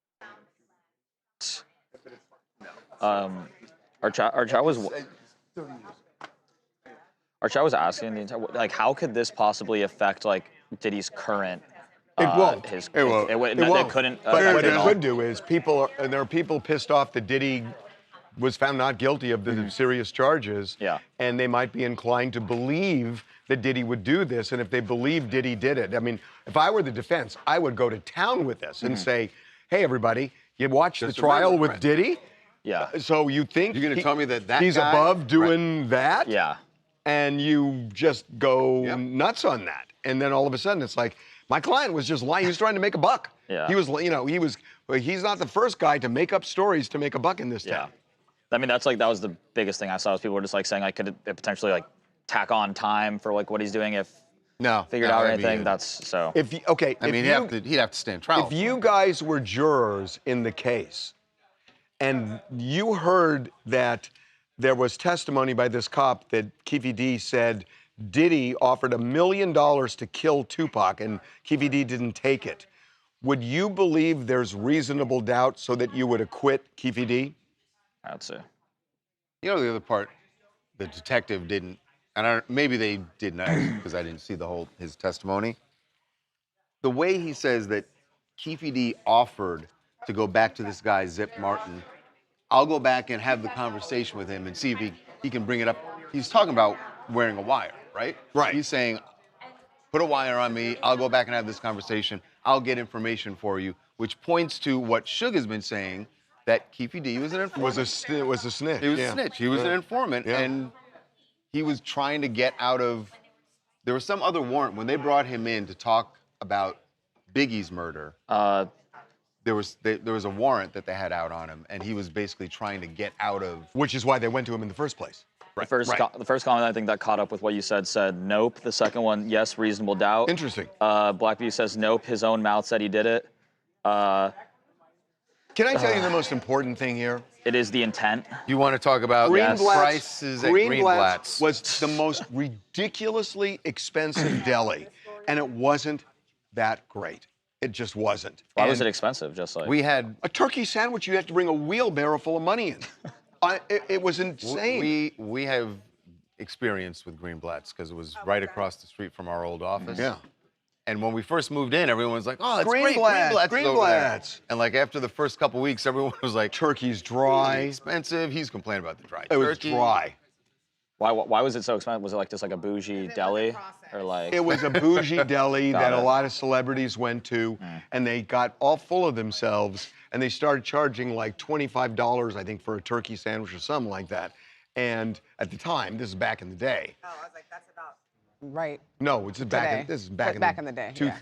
Our chat was asking the entire, like, how could this possibly affect Diddy's current? It won't. It won't. It couldn't. But what it could do is there are people pissed off that Diddy was found not guilty of the serious charges. Yeah. And they might be inclined to believe that Diddy would do this. And if they believe Diddy did it, if I were the defense, I would go to town with this and say, hey, everybody, you watched the trial with Diddy? Yeah. So you think you're going to tell me that he's guy, above doing that? Yeah. And you just go nuts on that. And then all of a sudden it's like, my client was just lying. He was trying to make a buck. Yeah. He's not the first guy to make up stories to make a buck in this town. That was the biggest thing I saw, was people were just saying, could it potentially tack on time for what he's doing if figured out or anything. That's so. He'd have to stand trial. If you guys were jurors in the case and you heard that there was testimony by this cop that Keefe D said Diddy offered $1 million to kill Tupac and Keefe D didn't take it, would you believe there's reasonable doubt so that you would acquit Keefe D? I'd say. The other part, the detective didn't, and maybe they didn't, because I didn't see his testimony. The way he says that Keefe D offered to go back to this guy, Zip Martin, I'll go back and have the conversation with him and see if he can bring it up. He's talking about wearing a wire, right? Right. He's saying, put a wire on me, I'll go back and have this conversation, I'll get information for you, which points to what Suge has been saying, that Keefe D was an informant. Was a snitch. He was a snitch. He was an informant, and he was trying to get out of. There was some other warrant when they brought him in to talk about Biggie's murder. There was a warrant that they had out on him, and he was basically trying to get out of. Which is why they went to him in the first place. Right. The first comment I think that caught up with what you said nope. The second one, yes, reasonable doubt. Interesting. Blackview says nope. His own mouth said he did it. Can I tell you the most important thing here? It is the intent. You want to talk about prices at Greenblatt's was the most ridiculously expensive deli, and it wasn't that great. It just wasn't. Why was it expensive? We had a turkey sandwich. You had to bring a wheelbarrow full of money in. It was insane. We have experience with Greenblatt's because it was right across the street from our old office. Yeah. And when we first moved in, everyone was like, "Oh, it's great, Greenblatt's, Greenblatt's is over there." Greenblatt's. And like after the first couple weeks, everyone was like, Turkey's dry. Expensive. He's complaining about the dry It turkey. was dry. Why was it so expensive? Was it like just like a bougie deli, or like? It was a bougie deli that a it. lot of celebrities went to, and they got all full of themselves, and they started charging like $25, I think, for a turkey sandwich or something like that. And at the time, this is back in the day. Oh, I was like, that's about right. No, it's back in, this is back in the day. Yeah.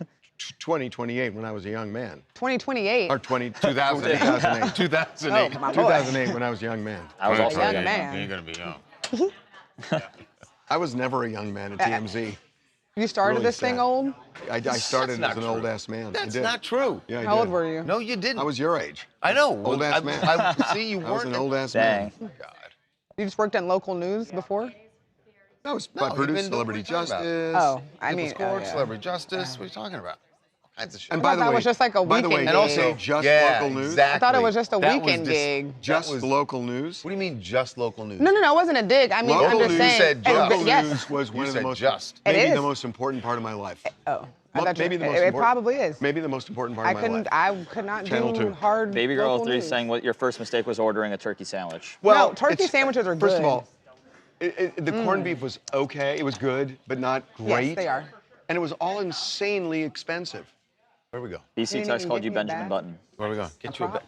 2028 when I was a young man. 2028. Or 2008. 2008. Oh, my boy. 2008 when I was a young man. I was also a young man. You're gonna be young. I was never a young man at TMZ. You started Really this thing sad. old? I started not as an true. old-ass man. I That's did. not true. Yeah, I How did. old were you? No, you didn't. I was your age. I know. Old-ass man. See, you I was weren't. an old-ass Dang. man. You just worked in local news before? I was, No, I you've produced been- Celebrity what are you talking Justice. Oh, I People's mean, Court, yeah. Celebrity Justice. What are you talking about? All kinds of shit. And I by thought the that way, was just like a by the way, weekend and gig. also just yeah, local news. exactly. I thought it was just a That weekend gig. Just was- local news. What do you mean just local news? No, it wasn't a dig. I mean, Local I'm just news saying. said just. Local yes. news was one You of the said most, just. It maybe is. the most important part of my life. Oh, I thought Maybe you, the most it important. probably is. Maybe the most important part of my life. I could not Channel do 2. hard Baby Girl local 3 news. saying what your first mistake was ordering a turkey sandwich. No, turkey it's- sandwiches are First good. of all, the corned beef was okay. It was good, but not great. Yes, they are. And it was all insanely expensive. Where we go? BC didn't Tex even called get you me a Benjamin bag? Button. Where we go? Get you a bag.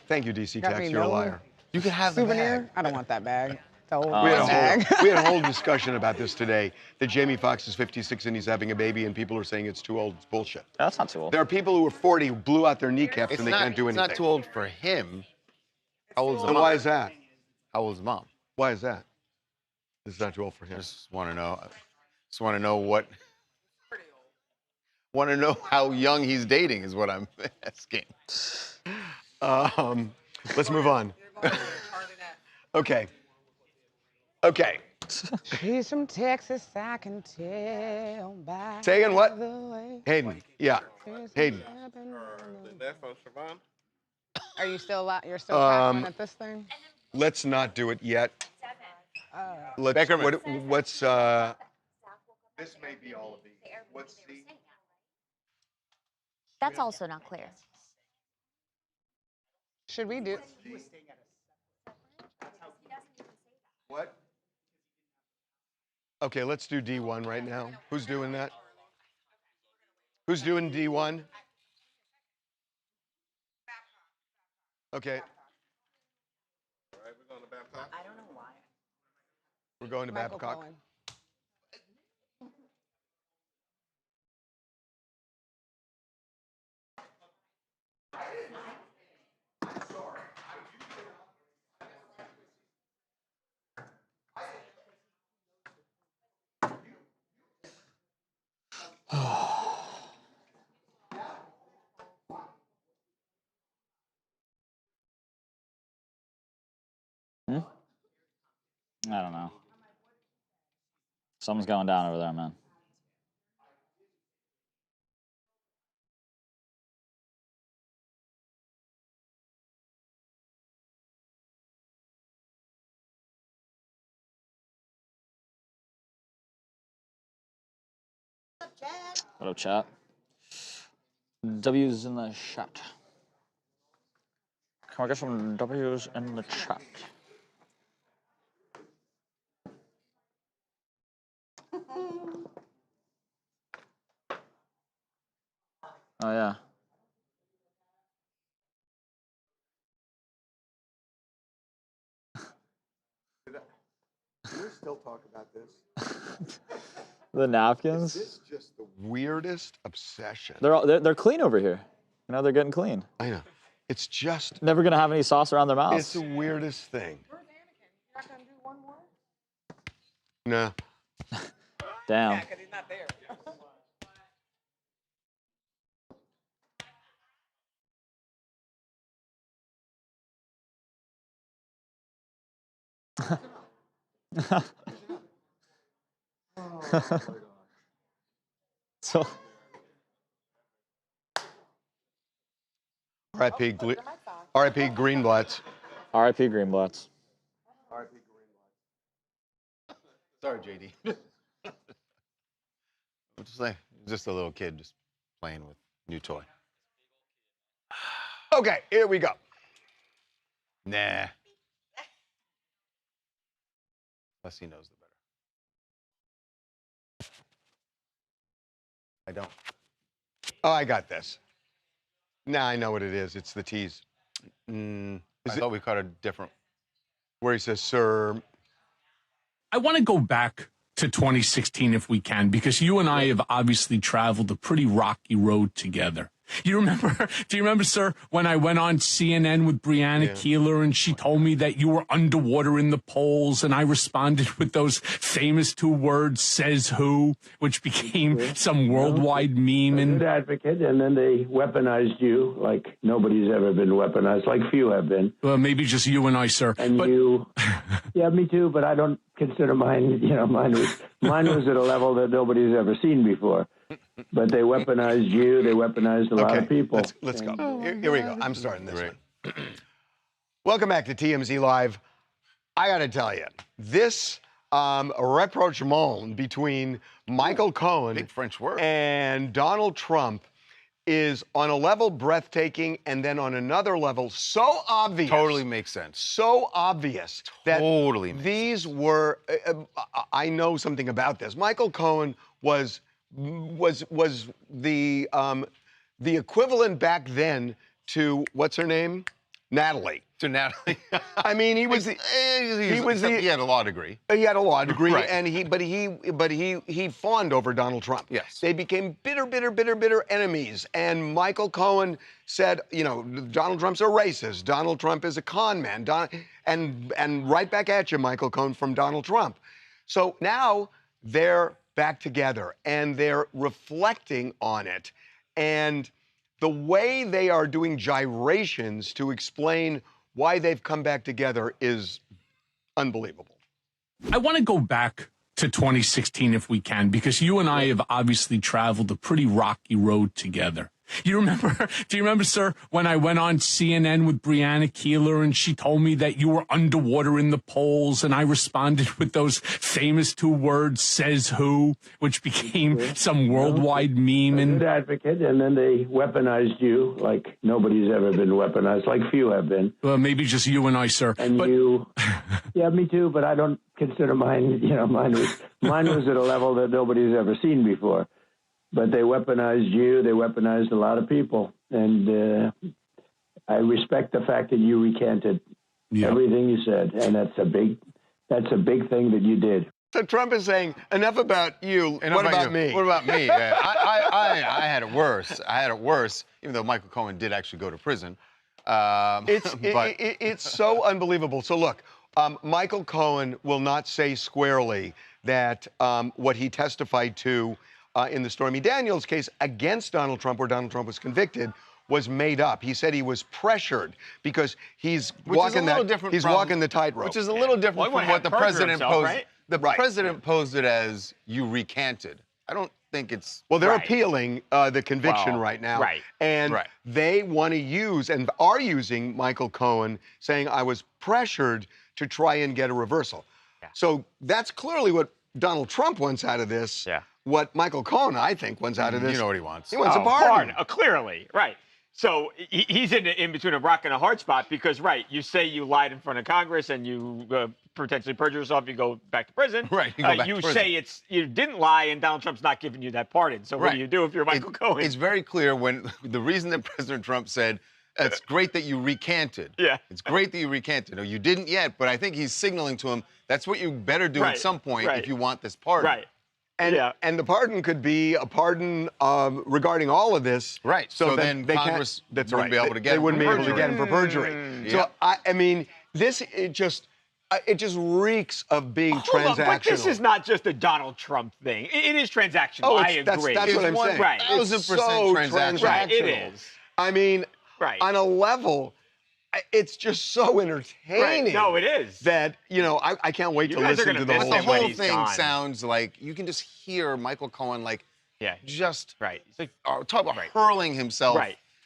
Thank you, DC Got Tex. me You're a no liar. You can have the Souvenir? bag. I don't want that bag. The old We had, bag. we had a whole discussion about this today, that Jamie Foxx is 56 and he's having a baby, and people are saying it's too old. It's bullshit. That's not too old. There are people who are 40 who blew out their kneecaps It's and they not, can't do it's anything. not too old for him. How old's the And mom? why is that? How old's the mom? Why is that? It's not too old for him. Just want to know. Just want to know what. Want to know how young he's dating is what I'm asking. Let's move on. Okay. Okay. She's from Texas, I can tell by Say again, what? the way. Hayden. Yeah. Hayden. Are you still you're still passing at this thing? Let's not do it yet. Let's. Beckerman. What's This may be all of these. What's the? That's also not clear. Should we do? What? Okay, let's do D1 right now. Who's doing that? Who's doing D1? Okay. I don't know why. We're going to Michael Babcock. Cohen. I don't know. Something's going down over there, man. What up, chat? W's in the chat. Can I get some W's in the chat? Oh, yeah. Can we still talk about this? The napkins? This is just the weirdest obsession. They're clean over here. You know, they're getting clean. I know. It's just. Never gonna have any sauce around their mouths. It's the weirdest thing. No. Damn. he's not there. So. R.I.P. R.I.P. Greenblatt's. R.I.P. Greenblatt's. Sorry, JD. Just a little kid just playing with new toy. Okay, here we go. Nah. Less he knows, the better. I don't. Oh, I got this. Now I know what it is. It's the tease. I thought we caught a different. Where he says, sir. I want to go back to 2016 if we can, because you and I have obviously traveled a pretty rocky road together. You remember, do you remember, sir, when I went on CNN with Breonna Keeler and she told me that you were underwater in the polls, and I responded with those famous 2 words, says who, which became some worldwide meme. And good advocate, and then they weaponized you like nobody's ever been weaponized, like few have been. Well, maybe just you and I, sir. And you, yeah, me too, but I don't consider mine, mine was at a level that nobody's ever seen before. But they weaponized you. They weaponized a lot of people. Let's go. Here we go. I'm starting this one. Welcome back to TMZ Live. I got to tell you, this rapprochement between Michael Cohen big French word. And Donald Trump is on a level breathtaking, and then on another level so obvious. Totally makes sense. So obvious that totally these were. I know something about this. Michael Cohen was the equivalent back then to what's her name, Natalie. To Natalie. I mean, he had a law degree. He had a law degree, right. And he fawned over Donald Trump. Yes. They became bitter enemies. And Michael Cohen said, Donald Trump's a racist. Donald Trump is a con man. And right back at you, Michael Cohen, from Donald Trump. So now they're back together, and they're reflecting on it. And the way they are doing gyrations to explain why they've come back together is unbelievable. I want to go back to 2016 if we can, because you and I have obviously traveled a pretty rocky road together. You remember, do you remember, sir, when I went on CNN with Breonna Keeler and she told me that you were underwater in the polls, and I responded with those famous 2 words, says who, which became some worldwide meme. And good advocate, and then they weaponized you like nobody's ever been weaponized, like few have been. Well, maybe just you and I, sir. And you, yeah, me too, but I don't consider mine, mine was at a level that nobody's ever seen before. But they weaponized you. They weaponized a lot of people, and I respect the fact that you recanted everything you said, and that's a big thing that you did. So Trump is saying, enough about you. What about me? What about me? I had it worse. I had it worse, even though Michael Cohen did actually go to prison. It's so unbelievable. So look, Michael Cohen will not say squarely that what he testified to in the Stormy Daniels case against Donald Trump, where Donald Trump was convicted, was made up. He said he was pressured because he's walking the tightrope. Which is a little different from what the president posed. Right? The president posed it as you recanted. I don't think it's. Well, they're appealing the conviction right now. Right. And they want to use and are using Michael Cohen, saying I was pressured to try and get a reversal. Yeah. So that's clearly what Donald Trump wants out of this. Yeah. What Michael Cohen, I think, wants out of this. You know what he wants. He wants a pardon. Clearly, right. So he's in between a rock and a hard spot because, you say you lied in front of Congress and you potentially perjure yourself, you go back to prison. Right. You say you didn't lie and Donald Trump's not giving you that pardon. So what do you do if you're Michael Cohen? It's very clear when the reason that President Trump said, it's great that you recanted. Yeah. It's great that you recanted. No, you didn't yet, but I think he's signaling to him that's what you better do at some point if you want this pardon. Right. And the pardon could be a pardon regarding all of this. Right. So then Congress wouldn't be able to get him. They wouldn't be able to get him for perjury. So I mean, it just reeks of being transactional. But this is not just a Donald Trump thing. It is transactional. I agree. That's what I'm saying. Right. 1,000% transactional. Right. It is. I mean, on a level. It's just so entertaining. Right. No, it is. That, I can't wait to listen to the whole thing. The whole thing sounds like you can just hear Michael Cohen, just It's like, talk about hurling himself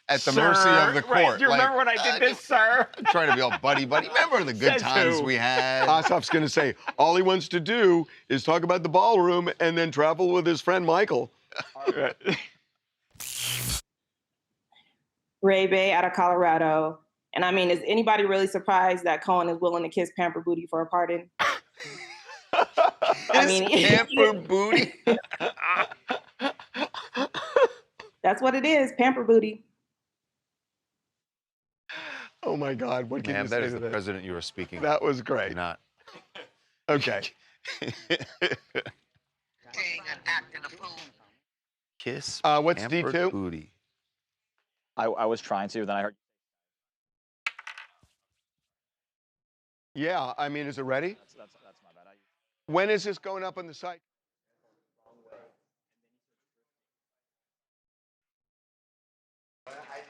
at the mercy of the court. Right. Do you remember when I did this, sir? Trying to be all buddy-buddy. Remember the good times we had? Ossoff's going to say, all he wants to do is talk about the ballroom and then travel with his friend Michael. Ray Bay out of Colorado. And I mean, is anybody really surprised that Cohen is willing to kiss Pamper Booty for a pardon? I mean, Pamper Booty? That's what it is, Pamper Booty. Oh my God, what can you say that is to the president you were speaking. That was great. Not. Okay. Kiss. What's Pampered D2? Booty. I was trying to, then I heard. Yeah, I mean, is it ready? That's my bad. When is this going up on the site? Okay.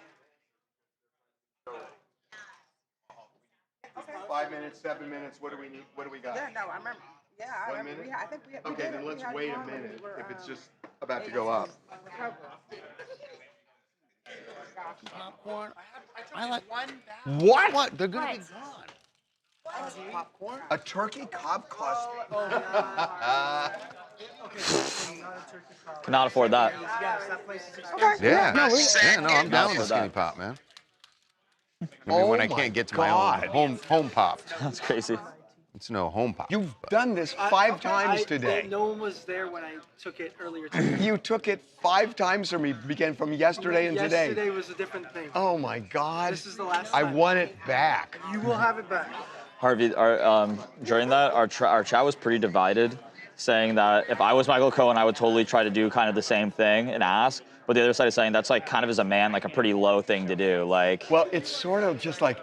5 minutes, 7 minutes. What do we need? What do we got? Yeah, no, I remember. Yeah, I 1 remember. minute? I think we Okay, then let's wait a minute if it's just about to go up. Popcorn. I like What? What? They're gonna be gone. Popcorn? A turkey cob cost. Cannot afford that. Okay. Yeah. No, I'm down with the skinny pop, man. I mean, when I can't get to my own home pop. That's crazy. It's no home pop. You've done this 5 times today. No one was there when I took it earlier today. You took it 5 times from me, began from yesterday and today. Yesterday was a different thing. Oh my God. This is the last I time. want it back. You will have it back. Harvey, during that, our chat was pretty divided, saying that if I was Michael Cohen, I would totally try to do kind of the same thing and ask. But the other side is saying that's like kind of as a man, like a pretty low thing to do. Like, well, it's sort of just like,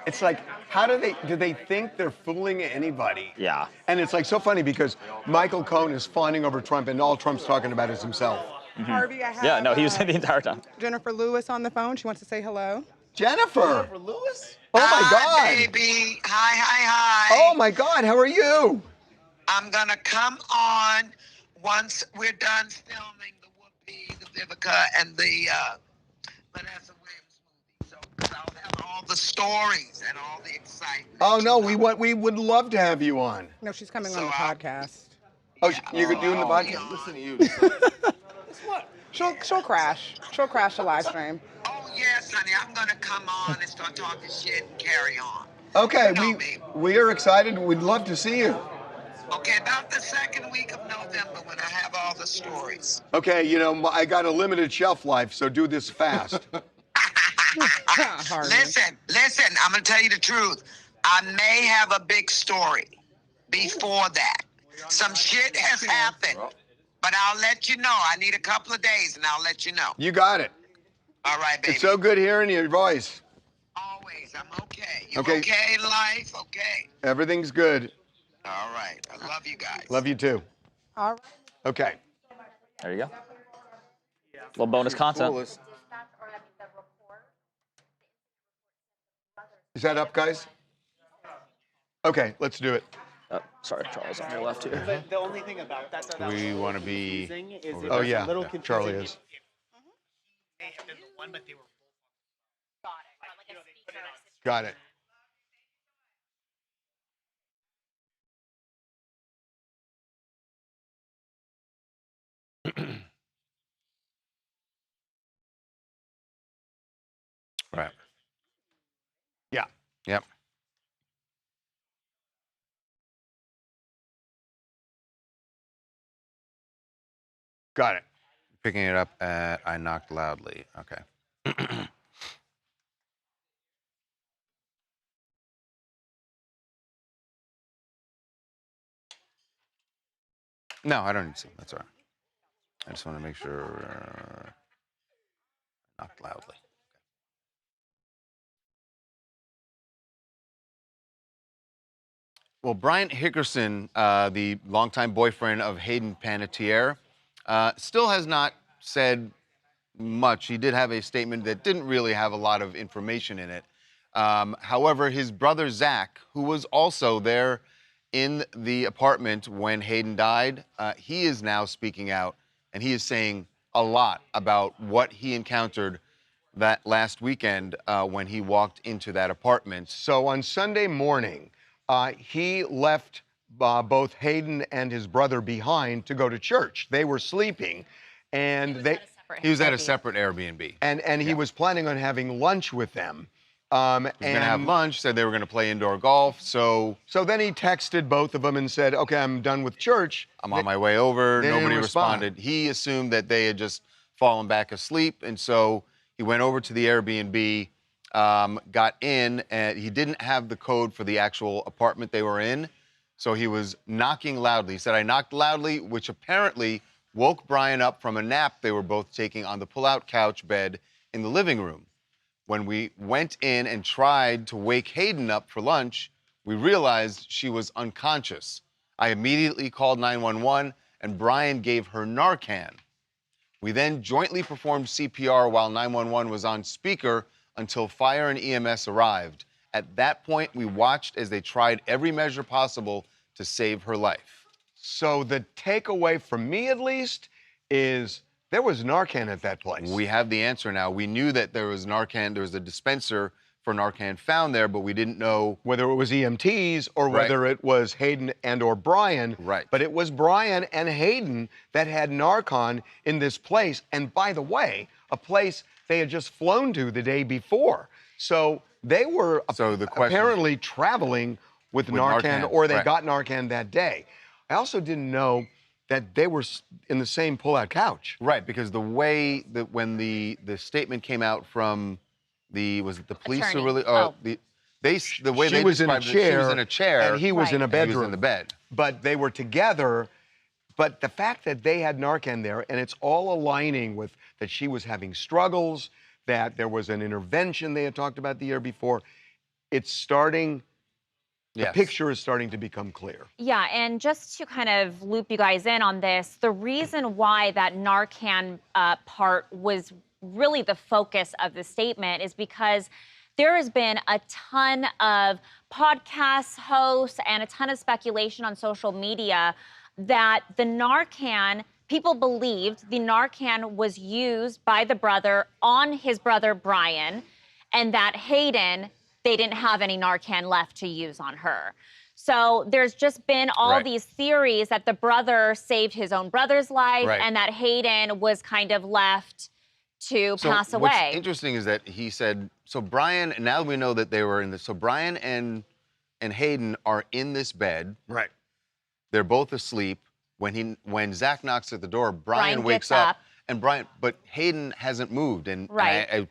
it's like, how do they think they're fooling anybody? Yeah. And it's like so funny because Michael Cohen is fawning over Trump and all Trump's talking about is himself. Harvey, I have. Yeah, no, he was in the entire time. Jennifer Lewis on the phone. She wants to say hello. Jennifer Lewis? Oh my God. Hi, baby. Hi. Oh my God, how are you? I'm gonna come on once we're done filming the Whoopi, the Vivica, and the Vanessa Williams movie. So I'll have all the stories and all the excitement. Oh no, we would love to have you on. No, she's coming on the podcast. Oh, you're doing the podcast? Listen to you. What? She'll crash. She'll crash the live stream. Oh yes, honey. I'm gonna come on and start talking shit and carry on. Okay, we are excited. We'd love to see you. Okay, about the second week of November when I have all the stories. Okay, you know, I got a limited shelf life, so do this fast. Listen, I'm gonna tell you the truth. I may have a big story before that. Some shit has happened, but I'll let you know. I need a couple of days and I'll let you know. You got it. All right, baby. It's so good hearing your voice. Always, I'm okay. You okay in life? Okay. Everything's good. All right. I love you guys. Love you too. All right. Okay. There you go. Little bonus content. Is that up, guys? Okay, let's do it. Sorry, Charles, on your left here. The only thing about that, though, We want to be. is Oh yeah, little Charlie is. They have been the one, but they were Got it. Right. Yeah. Yep. Got it. Picking it up at I knocked loudly. Okay. No, I don't need to. That's all right. I just want to make sure. Knocked loudly. Well, Bryant Hickerson, the longtime boyfriend of Hayden Panettiere, still has not said much. He did have a statement that didn't really have a lot of information in it. However, his brother Zach, who was also there in the apartment when Hayden died, he is now speaking out, and he is saying a lot about what he encountered that last weekend when he walked into that apartment. So on Sunday morning, he left both Hayden and his brother behind to go to church. They were sleeping, and he was at a separate Airbnb. And he was planning on having lunch with them. He was going to have lunch, said they were going to play indoor golf, so then he texted both of them and said, okay, I'm done with church. I'm on my way over. They didn't Nobody respond. responded. He assumed that they had just fallen back asleep, and so he went over to the Airbnb, got in, and he didn't have the code for the actual apartment they were in, so he was knocking loudly. He said, I knocked loudly, which apparently woke Brian up from a nap they were both taking on the pull-out couch bed in the living room. When we went in and tried to wake Hayden up for lunch, we realized she was unconscious. I immediately called 911, and Brian gave her Narcan. We then jointly performed CPR while 911 was on speaker until fire and EMS arrived. At that point, we watched as they tried every measure possible to save her life. So the takeaway from me, at least, is there was Narcan at that place. We have the answer now. We knew that there was Narcan. There was a dispenser for Narcan found there, but we didn't know whether it was EMTs or whether it was Hayden and or Brian. Right. But it was Brian and Hayden that had Narcan in this place. And by the way, a place they had just flown to the day before. So they were apparently traveling with Narcan, or they got Narcan that day. I also didn't know that they were in the same pull-out couch. Right, because the way that when the statement came out from the police Attorney. who really the way she they was in a described chair, it, she was in a chair and he was in a bedroom. He was in the bed. But they were together. But the fact that they had Narcan there, and it's all aligning with that she was having struggles, that there was an intervention they had talked about the year before, it's starting. The picture is starting to become clear. Yeah, and just to kind of loop you guys in on this, the reason why that Narcan part was really the focus of the statement is because there has been a ton of podcast hosts and a ton of speculation on social media that the Narcan, people believed the Narcan was used by the brother on his brother Brian, and that Hayden, they didn't have any Narcan left to use on her. So there's just been all these theories that the brother saved his own brother's life and that Hayden was kind of left to pass away. What's interesting is that he said, so Brian, now we know that they were in this, so Brian and Hayden are in this bed. Right. They're both asleep. When Zach knocks at the door, Brian wakes up. And but Hayden hasn't moved, and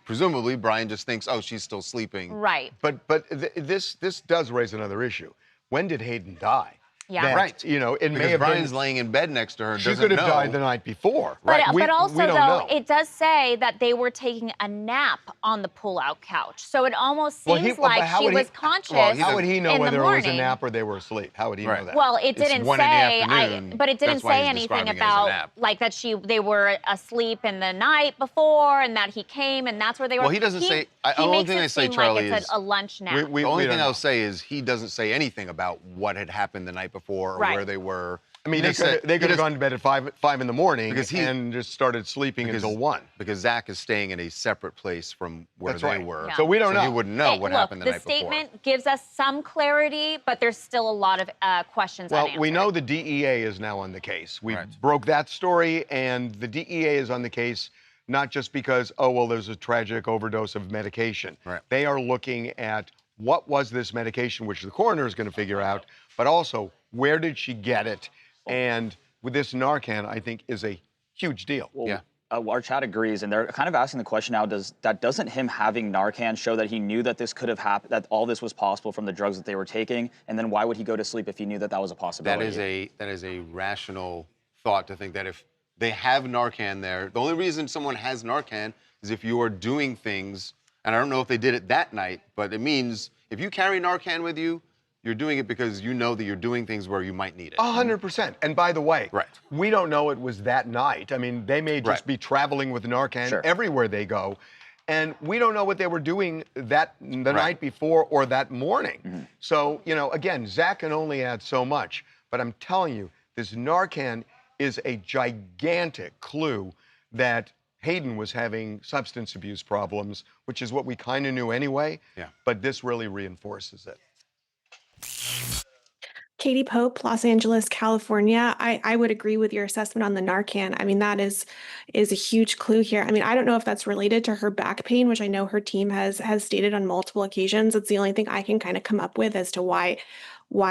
presumably Brian just thinks, oh, she's still sleeping. Right. But this does raise another issue. When did Hayden die? Yeah. Right. You know, it because may have Brian's been, laying in bed next to her. She could have died the night before. But, Right. but also, we don't though, know. it does say that they were taking a nap on the pull-out couch. So it almost seems like she was conscious how would he know in whether the it was a morning. nap or they were asleep? How would he know that? Well, it didn't say. But it didn't That's why say he's anything describing it as a about nap. like that they were asleep in the night before, and that he came, and that's where they were. Well, he doesn't say. He The only makes thing it I say, seem Charlie, like it's is a lunch nap. the only thing I'll say is he doesn't say anything about what had happened the night before or where they were. I mean, they could have gone to bed at 5 in the morning and just started sleeping until 1. Because Zach is staying in a separate place from where they were. Yeah. So we don't know. He wouldn't know what happened the night before. The statement gives us some clarity, but there's still a lot of questions Well, unanswered. we know the DEA is now on the case. We broke that story, and the DEA is on the case not just because, oh, well, there's a tragic overdose of medication. They are looking at what was this medication, which the coroner is going to figure out, but also where did she get it? And with this Narcan, I think, is a huge deal. Well, our chat agrees, and they're kind of asking the question now, doesn't him having Narcan show that he knew that this could have happened, that all this was possible from the drugs that they were taking? And then why would he go to sleep if he knew that that was a possibility? That is a rational thought to think that if they have Narcan there, the only reason someone has Narcan is if you are doing things, and I don't know if they did it that night, but it means if you carry Narcan with you, you're doing it because you know that you're doing things where you might need it. 100%. And by the way, we don't know it was that night. I mean, they may just be traveling with Narcan everywhere they go. And we don't know what they were doing the night before or that morning. So, you know, again, Zach can only add so much. But I'm telling you, this Narcan is a gigantic clue that Hayden was having substance abuse problems, which is what we kind of knew anyway. Yeah. But this really reinforces it. Katie Pope, Los Angeles, California. I would agree with your assessment on the Narcan. I mean, that is a huge clue here. I mean, I don't know if that's related to her back pain, which I know her team has stated on multiple occasions. It's the only thing I can kind of come up with as to why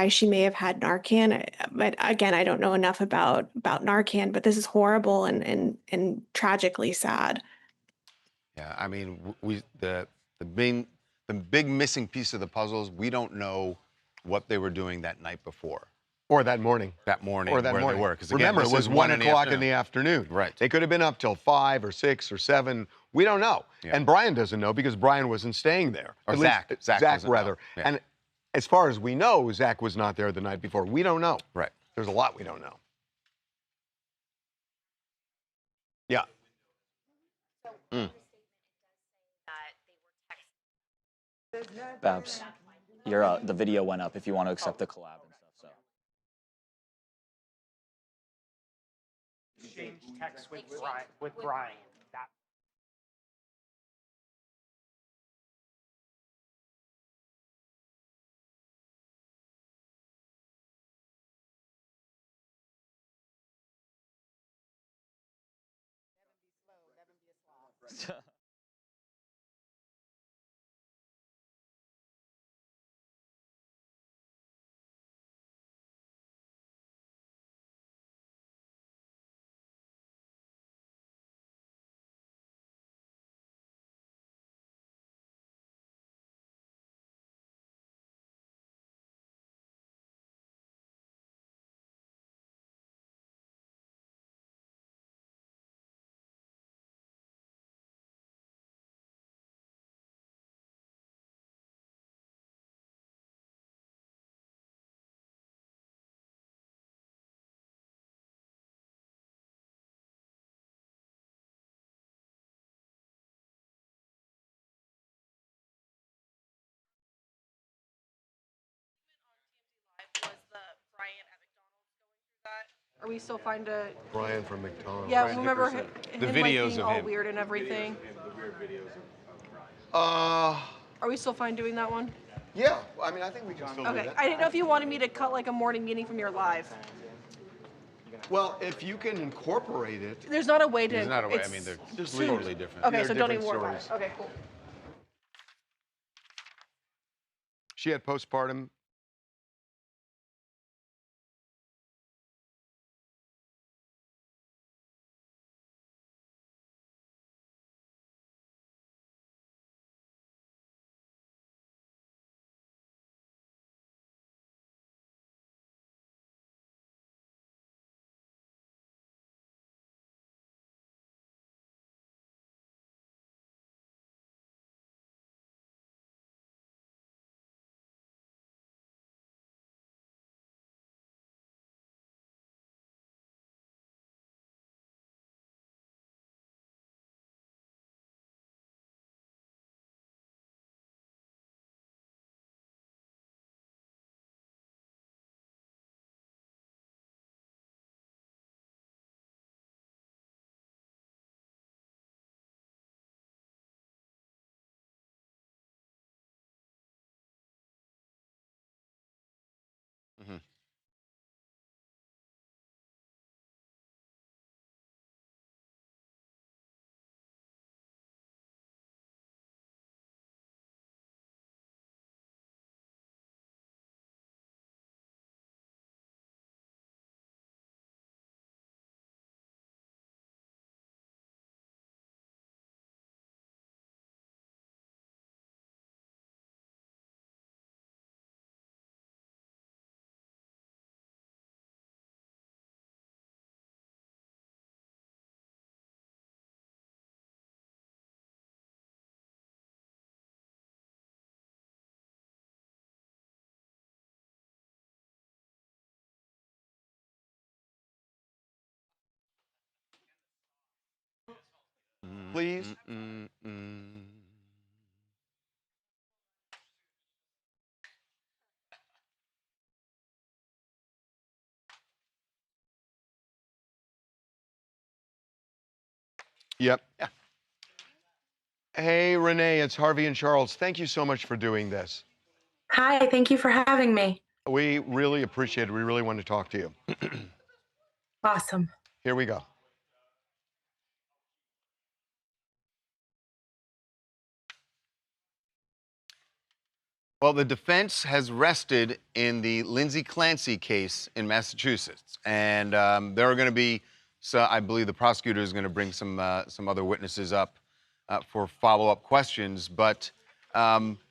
she may have had Narcan. But again, I don't know enough about Narcan, but this is horrible and tragically sad. Yeah, I mean, the big missing piece of the puzzle is we don't know what they were doing that night before. Or that morning. That morning, or that where morning. they were. Because remember, it was 1 o'clock in the afternoon. Right. They could have been up till 5 or 6 or 7. We don't know. Yeah. And Brian doesn't know because Brian wasn't staying there. Or At Zach. least, Zach doesn't rather. know. Yeah. And as far as we know, Zach was not there the night before. We don't know. Right. There's a lot we don't know. Yeah. Mm. Babs, the video went up if you want to accept the collab and stuff. So. Exchange text with Brian. Are we still fine to? Brian from McDonald's. Yeah, remember him The like videos being of all him. weird and everything. Uh, Are we still fine doing that one? yeah. I mean, I think we can still do Okay. that. I didn't know if you wanted me to cut like a morning meeting from your live. Well, if you can incorporate it. There's not a way to. There's not a way. I it's mean, they're Just totally different. Okay, They're so don't even different worry about it. stories. Okay, cool. She had postpartum. Mm-hmm. Please. Yep. Yeah. Hey, Renee, it's Harvey and Charles. Thank you so much for doing this. Hi, thank you for having me. We really appreciate it. We really want to talk to you. Awesome. Here we go. Well, the defense has rested in the Lindsay Clancy case in Massachusetts, and there are going to be, so I believe the prosecutor is going to bring some other witnesses up for follow-up questions. But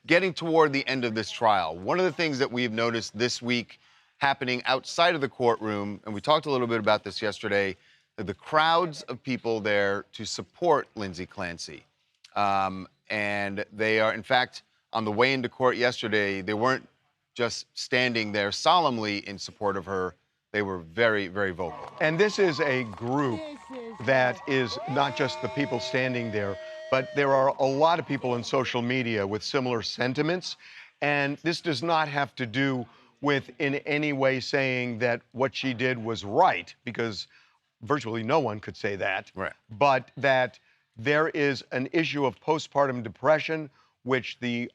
getting toward the end of this trial, one of the things that we've noticed this week happening outside of the courtroom, and we talked a little bit about this yesterday, the crowds of people there to support Lindsay Clancy, and they are, in fact, on the way into court yesterday, they weren't just standing there solemnly in support of her. They were very, very vocal. And this is a group that is not just the people standing there, but there are a lot of people in social media with similar sentiments. And this does not have to do with in any way saying that what she did was right, because virtually no one could say that. Right. But that there is an issue of postpartum depression, which the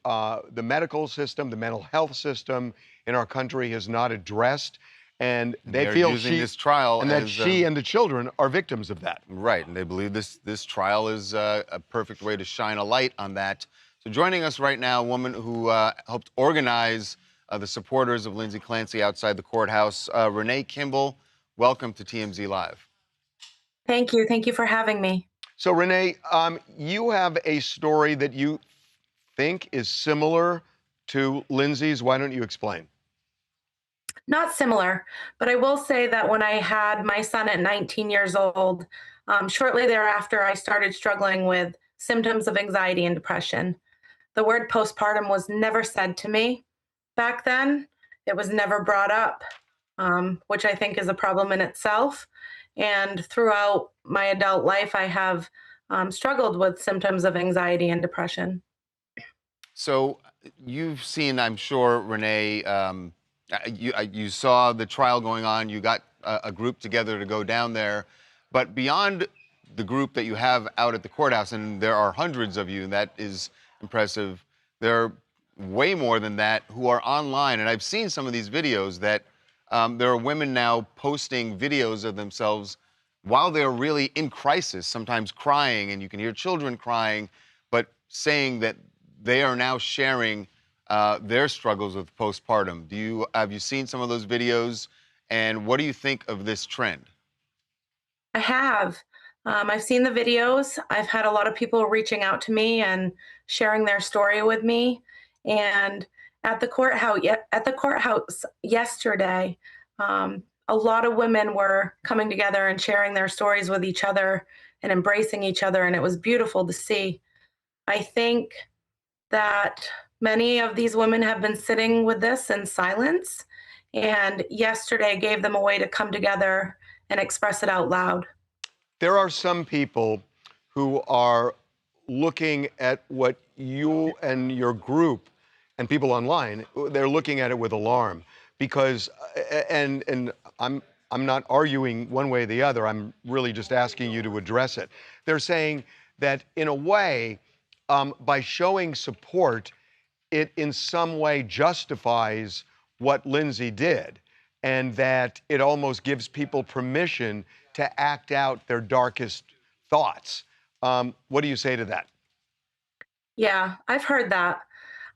medical system, the mental health system in our country has not addressed, and they feel using this trial and that as, she and the children are victims of that. Right, and they believe this trial is a perfect way to shine a light on that. So joining us right now, a woman who helped organize the supporters of Lindsay Clancy outside the courthouse, Renee Kimball. Welcome to TMZ Live. Thank you. Thank you for having me. So Renee, you have a story that you think is similar to Lindsay's. Why don't you explain? Not similar, but I will say that when I had my son at 19 years old, shortly thereafter, I started struggling with symptoms of anxiety and depression. The word postpartum was never said to me back then. It was never brought up, which I think is a problem in itself. And throughout my adult life, I have struggled with symptoms of anxiety and depression. So you've seen, I'm sure, Renee, you saw the trial going on. You got a group together to go down there. But beyond the group that you have out at the courthouse, and there are hundreds of you, and that is impressive, there are way more than that who are online. And I've seen some of these videos that there are women now posting videos of themselves while they're really in crisis, sometimes crying, and you can hear children crying, but saying that they are now sharing their struggles with postpartum. Have you seen some of those videos, and what do you think of this trend? I have. I've seen the videos. I've had a lot of people reaching out to me and sharing their story with me. And at the courthouse yesterday, a lot of women were coming together and sharing their stories with each other and embracing each other, and it was beautiful to see. I think that many of these women have been sitting with this in silence, and yesterday gave them a way to come together and express it out loud. There are some people who are looking at what you and your group and people online, they're looking at it with alarm because, and I'm not arguing one way or the other, I'm really just asking you to address it. They're saying that in a way, by showing support, it in some way justifies what Lindsay did, and that it almost gives people permission to act out their darkest thoughts. What do you say to that? Yeah, I've heard that.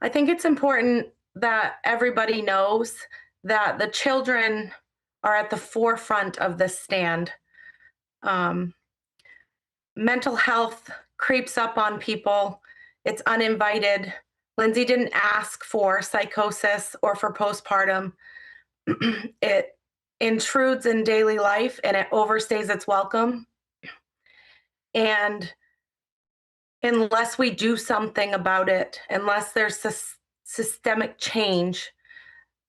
I think it's important that everybody knows that the children are at the forefront of this stand. Mental health creeps up on people. It's uninvited. Lindsay didn't ask for psychosis or for postpartum. It intrudes in daily life and it overstays its welcome. And unless we do something about it, unless there's systemic change,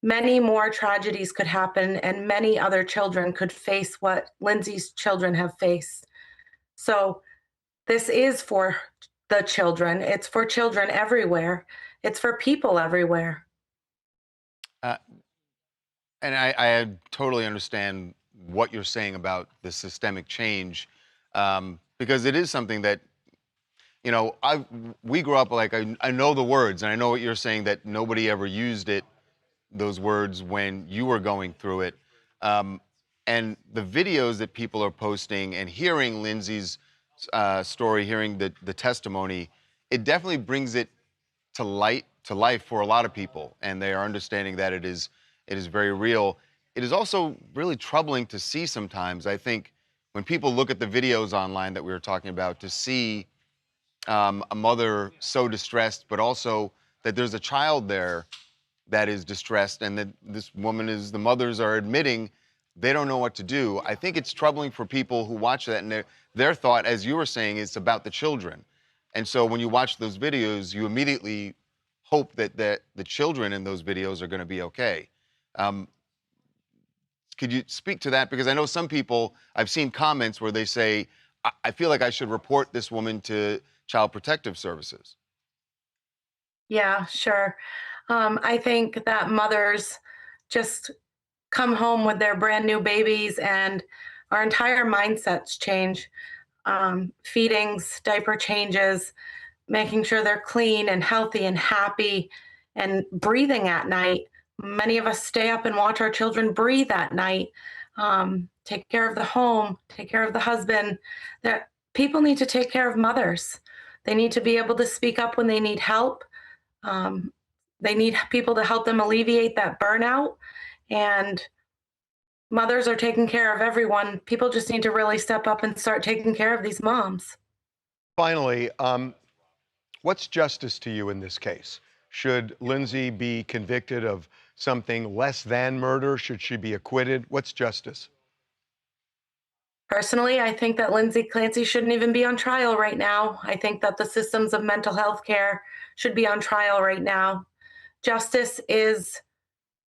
many more tragedies could happen and many other children could face what Lindsay's children have faced. So this is for the children. It's for children everywhere. It's for people everywhere. And I totally understand what you're saying about the systemic change. because it is something that, you know, we grew up like, I know the words, and I know what you're saying, that nobody ever used those words when you were going through it. And the videos that people are posting and hearing Lindsay's story, hearing the testimony, it definitely brings it to life for a lot of people, and they are understanding that it is very real. It is also really troubling to see sometimes, I think, when people look at the videos online that we were talking about, to see a mother so distressed, but also that there's a child there that is distressed, and that the mothers are admitting they don't know what to do. I think it's troubling for people who watch that, and their thought, as you were saying, is about the children. And so when you watch those videos, you immediately hope that the children in those videos are going to be okay. Could you speak to that? Because I know some people, I've seen comments where they say, I feel like I should report this woman to Child Protective Services. Yeah, sure. I think that mothers just come home with their brand new babies and our entire mindsets change. Feedings, diaper changes, making sure they're clean and healthy and happy, and breathing at night. Many of us stay up and watch our children breathe at night. Take care of the home, take care of the husband. That people need to take care of mothers. They need to be able to speak up when they need help. They need people to help them alleviate that burnout. And mothers are taking care of everyone. People just need to really step up and start taking care of these moms. Finally, what's justice to you in this case? Should Lindsay be convicted of something less than murder? Should she be acquitted? What's justice? Personally, I think that Lindsay Clancy shouldn't even be on trial right now. I think that the systems of mental health care should be on trial right now. Justice is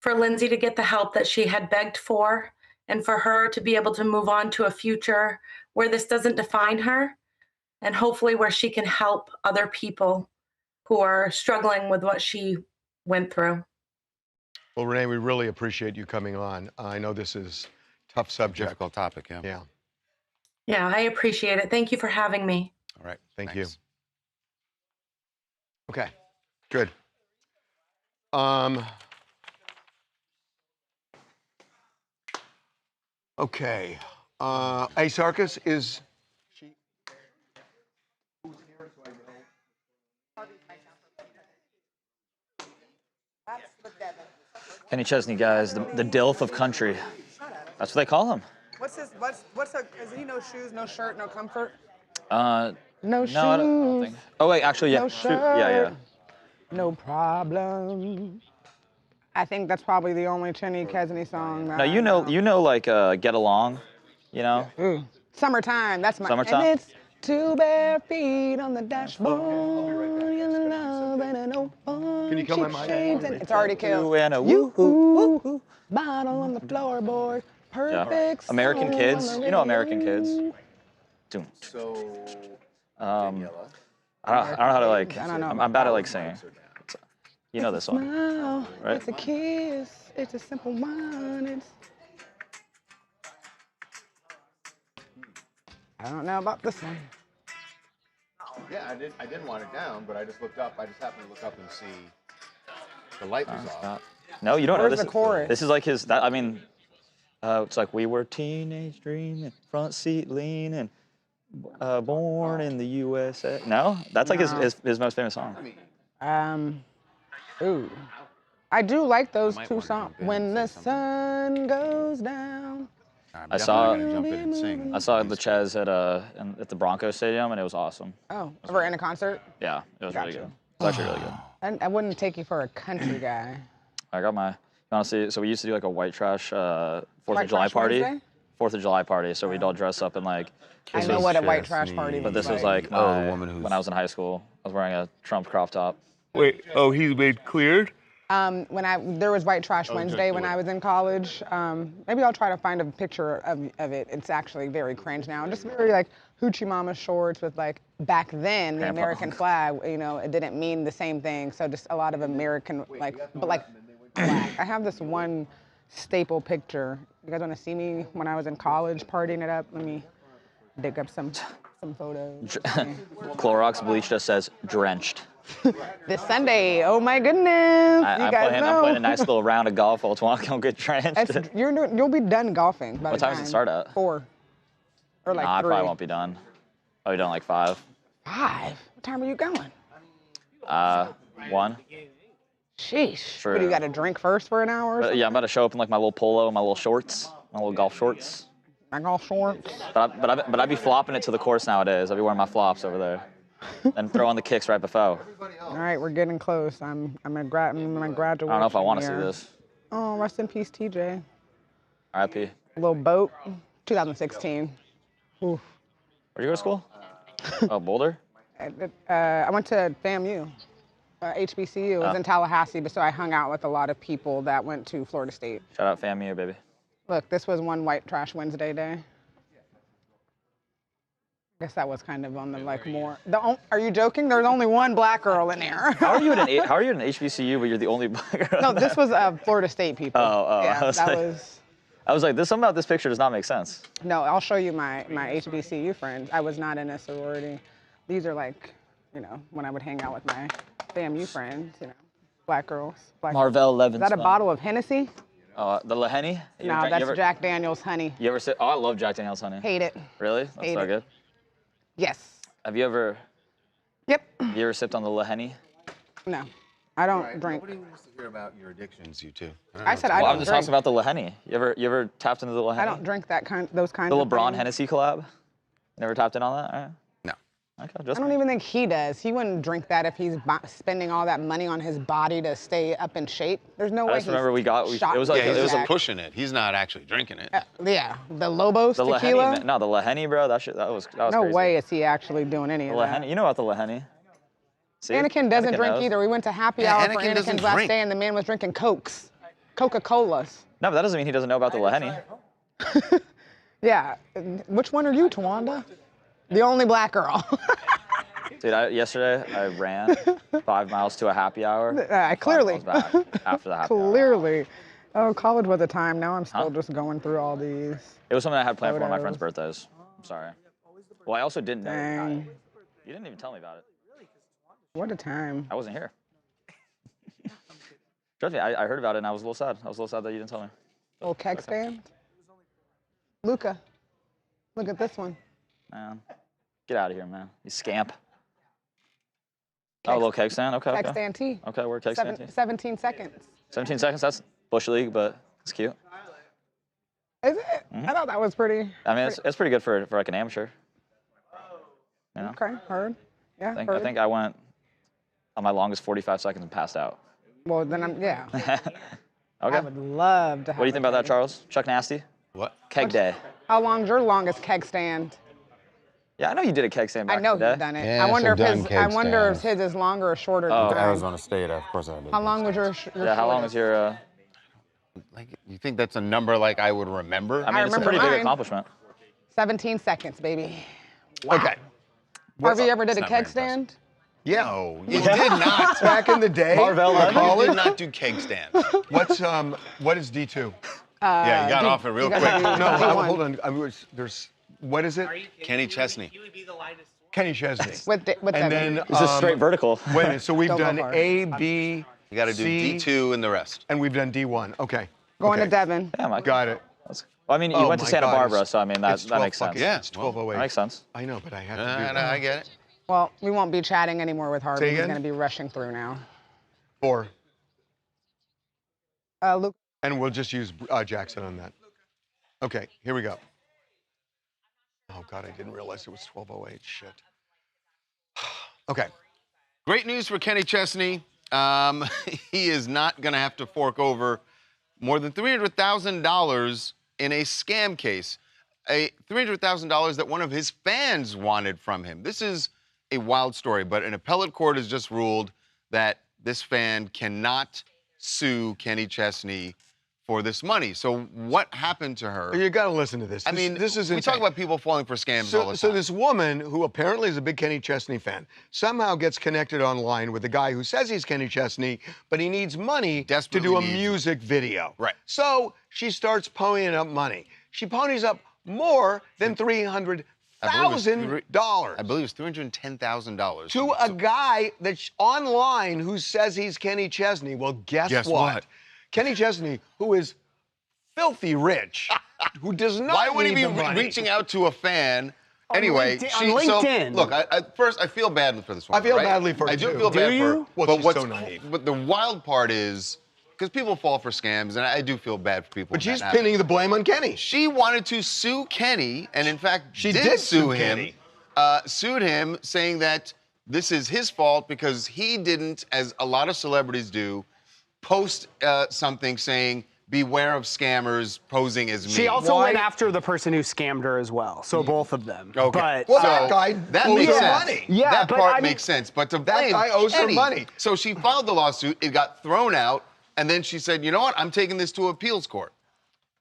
for Lindsay to get the help that she had begged for, and for her to be able to move on to a future where this doesn't define her, and hopefully where she can help other people who are struggling with what she went through. Well, Renee, we really appreciate you coming on. I know this is a tough subject. Difficult topic, yeah. Yeah. Yeah, I appreciate it. Thank you for having me. All right. Thank Thanks. you. Okay, good. Okay. Ace Arcus is she? Who's here so I know? Kenny Chesney, guys, the DILF of country. That's what they call him. What's is he no shoes, no shirt, no comfort? No shoes. I don't think. Oh wait, actually, yeah. No shirt. Yeah. No problem. I think that's probably the only Chenny Chesney song. That No, you know, like Get Along, you know. Ooh. Summertime. That's my. Summertime. And it's two bare feet on the dashboard. Love and an open. Can you kill my mic? It's already killed. And a woo-hoo. Bottle on the floorboard. Perfect. Yeah. American Kids. You know American Kids. So. I don't know how to like. I don't know. I'm bad at like singing. You know this song, Smile, right? it's a kiss. It's a simple one. It's. I don't know about this one. Yeah, I didn't want it down, but I just looked up. I just happened to look up and see the light was off. No, you don't know Where's this. the chorus? This is like his. I mean, it's like we were teenage dreaming, front seat leaning, born in the USA. No, that's like his most famous song. Ooh. I do like those two songs. When the sun goes down. I saw and saw the Chez at the Broncos Stadium, and it was awesome. Oh, we're in a concert? Yeah, it was really Gotcha. good. It was actually really good. I wouldn't take you for a country guy. I got my. Honestly, so we used to do like a white trash 4th White of July Trash party. Wednesday? 4th of July party. So we'd all dress up in like. I know what a white trash party But this was like. like when I was in high school. I was wearing a Trump crop top. Wait, he's been cleared? There was White Trash Wednesday when I was in college. Maybe I'll try to find a picture of it. It's actually very cringe now. Just very like hoochie mama shorts with like back then the American flag. You know, it didn't mean the same thing. So just a lot of American but black. I have this one staple picture. You guys want to see me when I was in college partying it up? Let me dig up some photos. Clorox bleach just says drenched. This Sunday, oh my goodness! I'm playing a nice little round of golf. I'll don't get drenched. You'll be done golfing by What the time does it start at? 4. Or like 3. I probably won't be done. I'll be done like 5. 5? What time are you going? 1. Sheesh. True. What, do you got to drink first for an hour? Or something? Yeah, I'm about to show up in like my little polo and my little shorts, my little golf shorts. My golf shorts. But I'd be flopping it to the course nowadays. I'd be wearing my flops over there, and throwing the kicks right before. All right, we're getting close. I'm gonna graduate. I don't know if I want to see this. Oh, rest in peace, TJ. R.I.P. A little boat, 2016. Oof. Where'd you go to school? Oh, Boulder? I went to FAMU. HBCU. It was in Tallahassee, but so I hung out with a lot of people that went to Florida State. Shout out FAMU, baby. Look, this was one White Trash Wednesday day. I guess that was kind of on the like more. Are you joking? There's only one black girl in here. How are you at an HBCU, but you're the only black girl? No, this was Florida State people. Oh. Yeah, I was like, something about this picture does not make sense. No, I'll show you my HBCU friends. I was not in a sorority. These are like, when I would hang out with my FAMU friends, black girls. Marvell Levin. Is that a bottle of Hennessy? The La Henny? No, that's Jack Daniel's honey. You ever sit? Oh, I love Jack Daniel's honey. Hate it. Really? That's Hate so it. good. Yes. Have you ever? Yep. You ever sipped on the La Henny? No, I don't drink. Nobody wants to hear about your addictions, you two. I said I don't I'm just talking about the La Henny. You ever tapped into the La Henny? I don't drink those kinds The of LeBron things. Hennessy collab? Never tapped in on that? All right. No. Okay, I don't even think he does. He wouldn't drink that if he's spending all that money on his body to stay up in shape. There's no way. I just remember it was like it was pushing it. He's not actually drinking it. Yeah, the Lobos the tequila. La Henny, no, the La Henny, bro. That was no crazy. way is he actually doing any of La that. Henny, you know about the La Henny? See? Anakin doesn't drink knows. either. We went to happy hour for Anakin's last day, and the man was drinking Cokes, Coca-Colas. No, but that doesn't mean he doesn't know about the La Henny. Yeah. Which one are you, Tawanda? The only black girl. Dude, yesterday I ran 5 miles to a happy hour. Clearly. 5 miles back after the happy hour. Clearly. Oh, college was a time. Now I'm still just going through all these. It was something I had planned for one of my photos. friend's birthdays. I'm sorry. Well, I also didn't know. Dang. You didn't even tell me about it. What a time. I wasn't here. Trust me, I heard about it and I was a little sad. I was a little sad that you didn't tell me. Little keg stand. Luca, look at this one. Man, get out of here, man. You scamp. Oh, a little keg stand? Okay. Keg stand tea. Okay, we're keg stand tea. 17 seconds. 17 seconds? That's Bush League, but it's cute. Is it? I thought that was pretty. I mean, it's pretty good for like an amateur. You know? Okay, heard. Yeah, I think I went on my longest 45 seconds and passed out. Well, then yeah. Okay. I would love to have What do you think about that, Charles? Chuck Nasty? What? Keg day. How long's your longest keg stand? Yeah, I know you did a keg stand back I know in the day. you've done it. I wonder if his is longer or shorter than mine. Arizona State, of course I did. How long was your Yeah, how long was your... Like, you think that's a number like I would remember? I mean, it's a pretty big accomplishment. 17 seconds, baby. Wow. Okay. Harvey ever did a keg stand? Yeah. No, you did not. Back in the day, Marvell in college, did not do keg stands. what is D2? Yeah, you got off it real quick. No, hold on. What is it? Kenny Chesney. Kenny Chesney. With and then it's a straight vertical. Wait a minute. So we've Don't go done hard. A, B. You got to do D2 and the rest. And we've done D1. Okay. Going okay. to Devon. Yeah, Got it. Well, I mean, you went to Santa Barbara, so I mean, that makes sense. Yeah, it's 12:08. That makes sense. I know, but I have to do that. I get it. Well, we won't be chatting anymore with Harvey. Say He's again? going to be rushing through now. 4. Luke. And we'll just use Jackson on that. Okay, here we go. Oh, God, I didn't realize it was 12:08. Shit. Okay. Great news for Kenny Chesney. He is not going to have to fork over more than $300,000 in a scam case. A $300,000 that one of his fans wanted from him. This is a wild story, but an appellate court has just ruled that this fan cannot sue Kenny Chesney for this money. So what happened to her? You got to listen to this. I mean, this is we insane. talk about people falling for scams all the time. So this woman, who apparently is a big Kenny Chesney fan, somehow gets connected online with a guy who says he's Kenny Chesney, but he needs money to do a music video. Right. So she starts ponying up money. She ponies up more than $300,000. $300,000. I believe it was $310,000. To a guy that's online who says he's Kenny Chesney. Well, guess what? Kenny Chesney, who is filthy rich, who does not Why would he need be the money. reaching out to a fan? Anyway, on LinkedIn. So, look, first, I feel badly for this woman. I feel right? badly for her, I do too. feel bad Do for her. you? Well, But she's what's so naive. but the wild part is, because people fall for scams, and I do feel bad for people. But she's when that pinning the blame on Kenny. She wanted to sue Kenny, and in fact, She did did sue sue him. Kenny. Sued him, saying that this is his fault because he didn't, as a lot of celebrities do, post something saying, beware of scammers posing as me. She also went after the person who scammed her as well. So both of them. Okay. But, Well, that guy that owes makes her sense. money. Yeah, that but part I mean, makes sense. But to that blame guy owes her Kenny. money. So she filed the lawsuit. It got thrown out, and then she said, "You know what? I'm taking this to appeals court."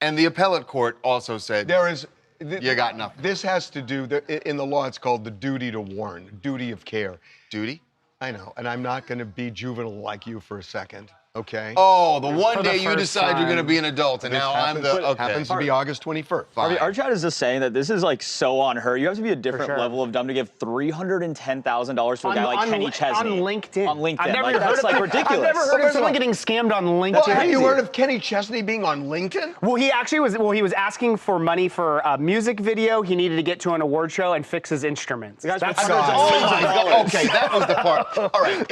And the appellate court also said, There is. You got nothing. This has to do, in the law, it's called the duty to warn, duty of care. Duty? I know, and I'm not going to be juvenile like you for a second, okay? Oh, the one For the day you first decide you're going to time. be an adult, and This now happens, I'm the. Okay. happens to be August 21st. Harvey, our chat is just saying that this is like so on her. You have to be a different sure. level of dumb to give $310,000 to a guy like Kenny Chesney. On LinkedIn. On LinkedIn. I've never Like, heard that's of like it. ridiculous. I've never heard of someone getting scammed on LinkedIn. Well, have you heard of Kenny Chesney being on LinkedIn? Well, he actually was. Well, he was asking for money for a music video he needed to get to an award show and fix his instruments. That's Oh my God. Okay, that was the part. All right.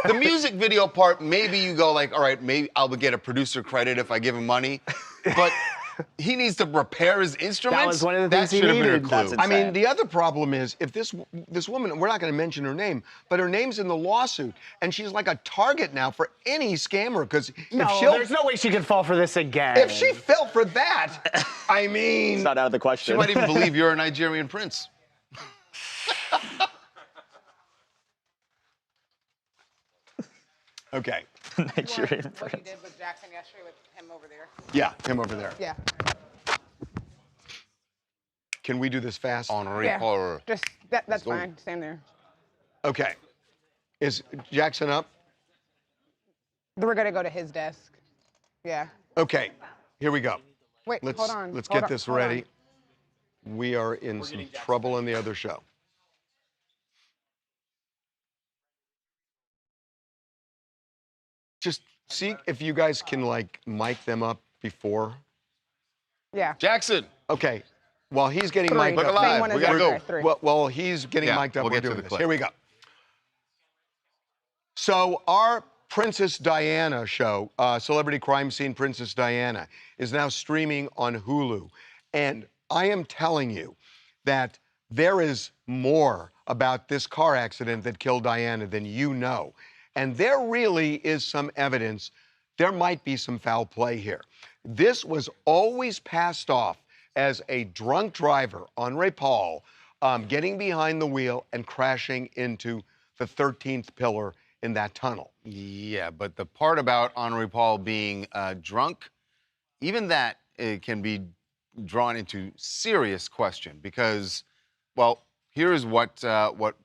The music video part, maybe you go like, all right, maybe I'll get a producer credit if I give him money. But he needs to repair his instruments. That was one of the things that he should have been a needed. clue. That's I mean, the other problem is if this woman, we're not going to mention her name, but her name's in the lawsuit, and she's like a target now for any scammer because there's no way she could fall for this again. If she fell for that, I mean, It's not out of the question. She might even believe you're a Nigerian prince. okay. Nigerian What he prince. did with Jackson yesterday with him over there. Yeah, him over there. Yeah. Can we do this fast? Henri Yeah. Paul. Just that's fine. Stand there. Okay. Is Jackson up? We're gonna go to his desk. Yeah. Okay. Here we go. Wait, Let's hold on. let's Hold get on, this hold on. ready. We are in some trouble in the other show. Just see if you guys can like mic them up before. Yeah. Jackson. Okay. While he's getting Three. mic'd Look up, alive. One We is gotta okay, go. three. While he's getting Yeah, mic'd up, we'll we're get to doing the this. clip. Here we go. So our Princess Diana show, Celebrity Crime Scene Princess Diana, is now streaming on Hulu. And I am telling you that there is more about this car accident that killed Diana than you know. And there really is some evidence there might be some foul play here. This was always passed off as a drunk driver, Henri Paul, getting behind the wheel and crashing into the 13th pillar in that tunnel. Yeah, but the part about Henri Paul being drunk, even that can be drawn into serious question because, well, here is what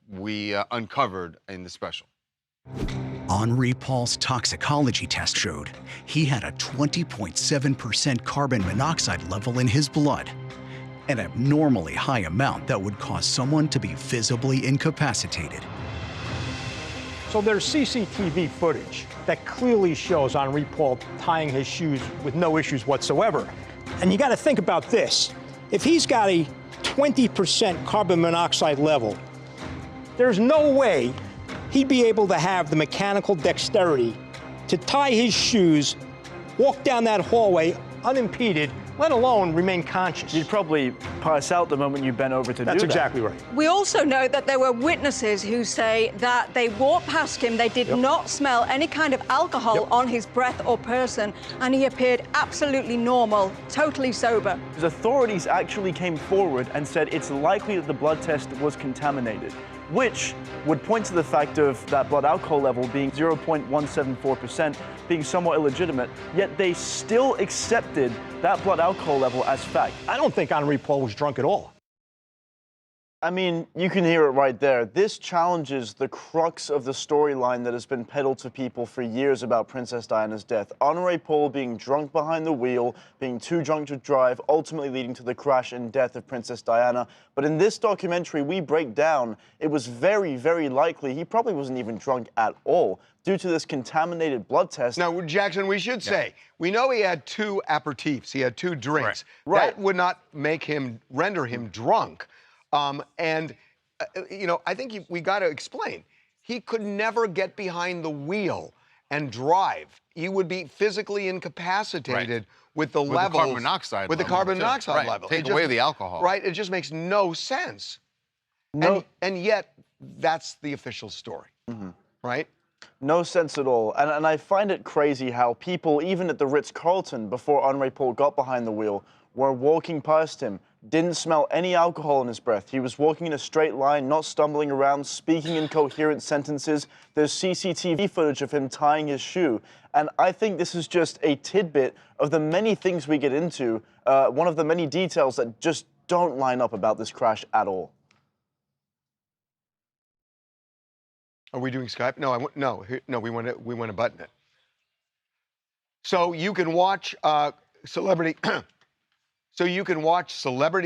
we uncovered in the special. Henri Paul's toxicology test showed he had a 20.7% carbon monoxide level in his blood, an abnormally high amount that would cause someone to be visibly incapacitated. So there's CCTV footage that clearly shows Henri Paul tying his shoes with no issues whatsoever. And you got to think about this. If he's got a 20% carbon monoxide level, there's no way he'd be able to have the mechanical dexterity to tie his shoes, walk down that hallway unimpeded, let alone remain conscious. You'd probably pass out the moment you bent over to do that. That's exactly right. We also know that there were witnesses who say that they walked past him, they did not smell any kind of alcohol on his breath or person, and he appeared absolutely normal, totally sober. The authorities actually came forward and said it's likely that the blood test was contaminated, which would point to the fact of that blood alcohol level being 0.174%, being somewhat illegitimate, yet they still accepted that blood alcohol level as fact. I don't think Henri Paul was drunk at all. I mean, you can hear it right there. This challenges the crux of the storyline that has been peddled to people for years about Princess Diana's death. Honoré Paul being drunk behind the wheel, being too drunk to drive, ultimately leading to the crash and death of Princess Diana. But in this documentary, we break down it was very, very likely he probably wasn't even drunk at all due to this contaminated blood test. Now, Jackson, we should say, we know he had 2 aperitifs. He had 2 drinks. Right. That would not render him drunk. You know, I think we got to explain. He could never get behind the wheel and drive. He would be physically incapacitated with the levels. With the carbon monoxide With the carbon monoxide level. Take away the alcohol. Right. It just makes no sense. No. And yet, that's the official story. Right? No sense at all. And I find it crazy how people, even at the Ritz-Carlton, before Honoré Paul got behind the wheel, were walking past him, didn't smell any alcohol in his breath. He was walking in a straight line, not stumbling around, speaking in coherent sentences. There's CCTV footage of him tying his shoe. And I think this is just a tidbit of the many things we get into, one of the many details that just don't line up about this crash at all. Are we doing Skype? No, no, we want to button it. So you can watch Celebrity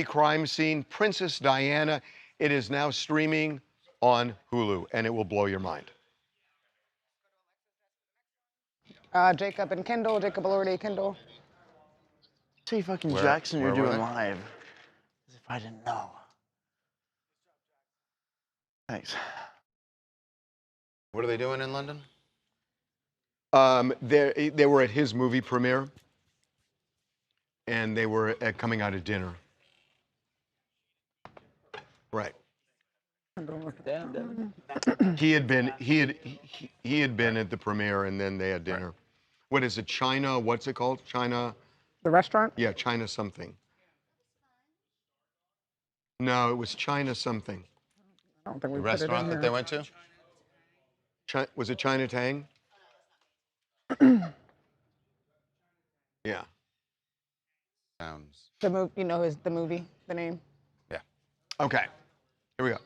Crime Scene, Princess Diana. It is now streaming on Hulu, and it will blow your mind. Jacob and Kendall, Jacob Elordi, Kendall. See fucking Jackson, you're doing live. As if I didn't know. Thanks. What are they doing in London? They were at his movie premiere, and they were coming out of dinner. Right. He had been at the premiere, and then they had dinner. Right. What is it? China? What's it called? China. The restaurant? Yeah, China something. No, it was China something. I don't think we the restaurant that they went to. Was it China Tang? Yeah. Sounds. The movie, you know, the movie, the name. Yeah. Okay. Here we go.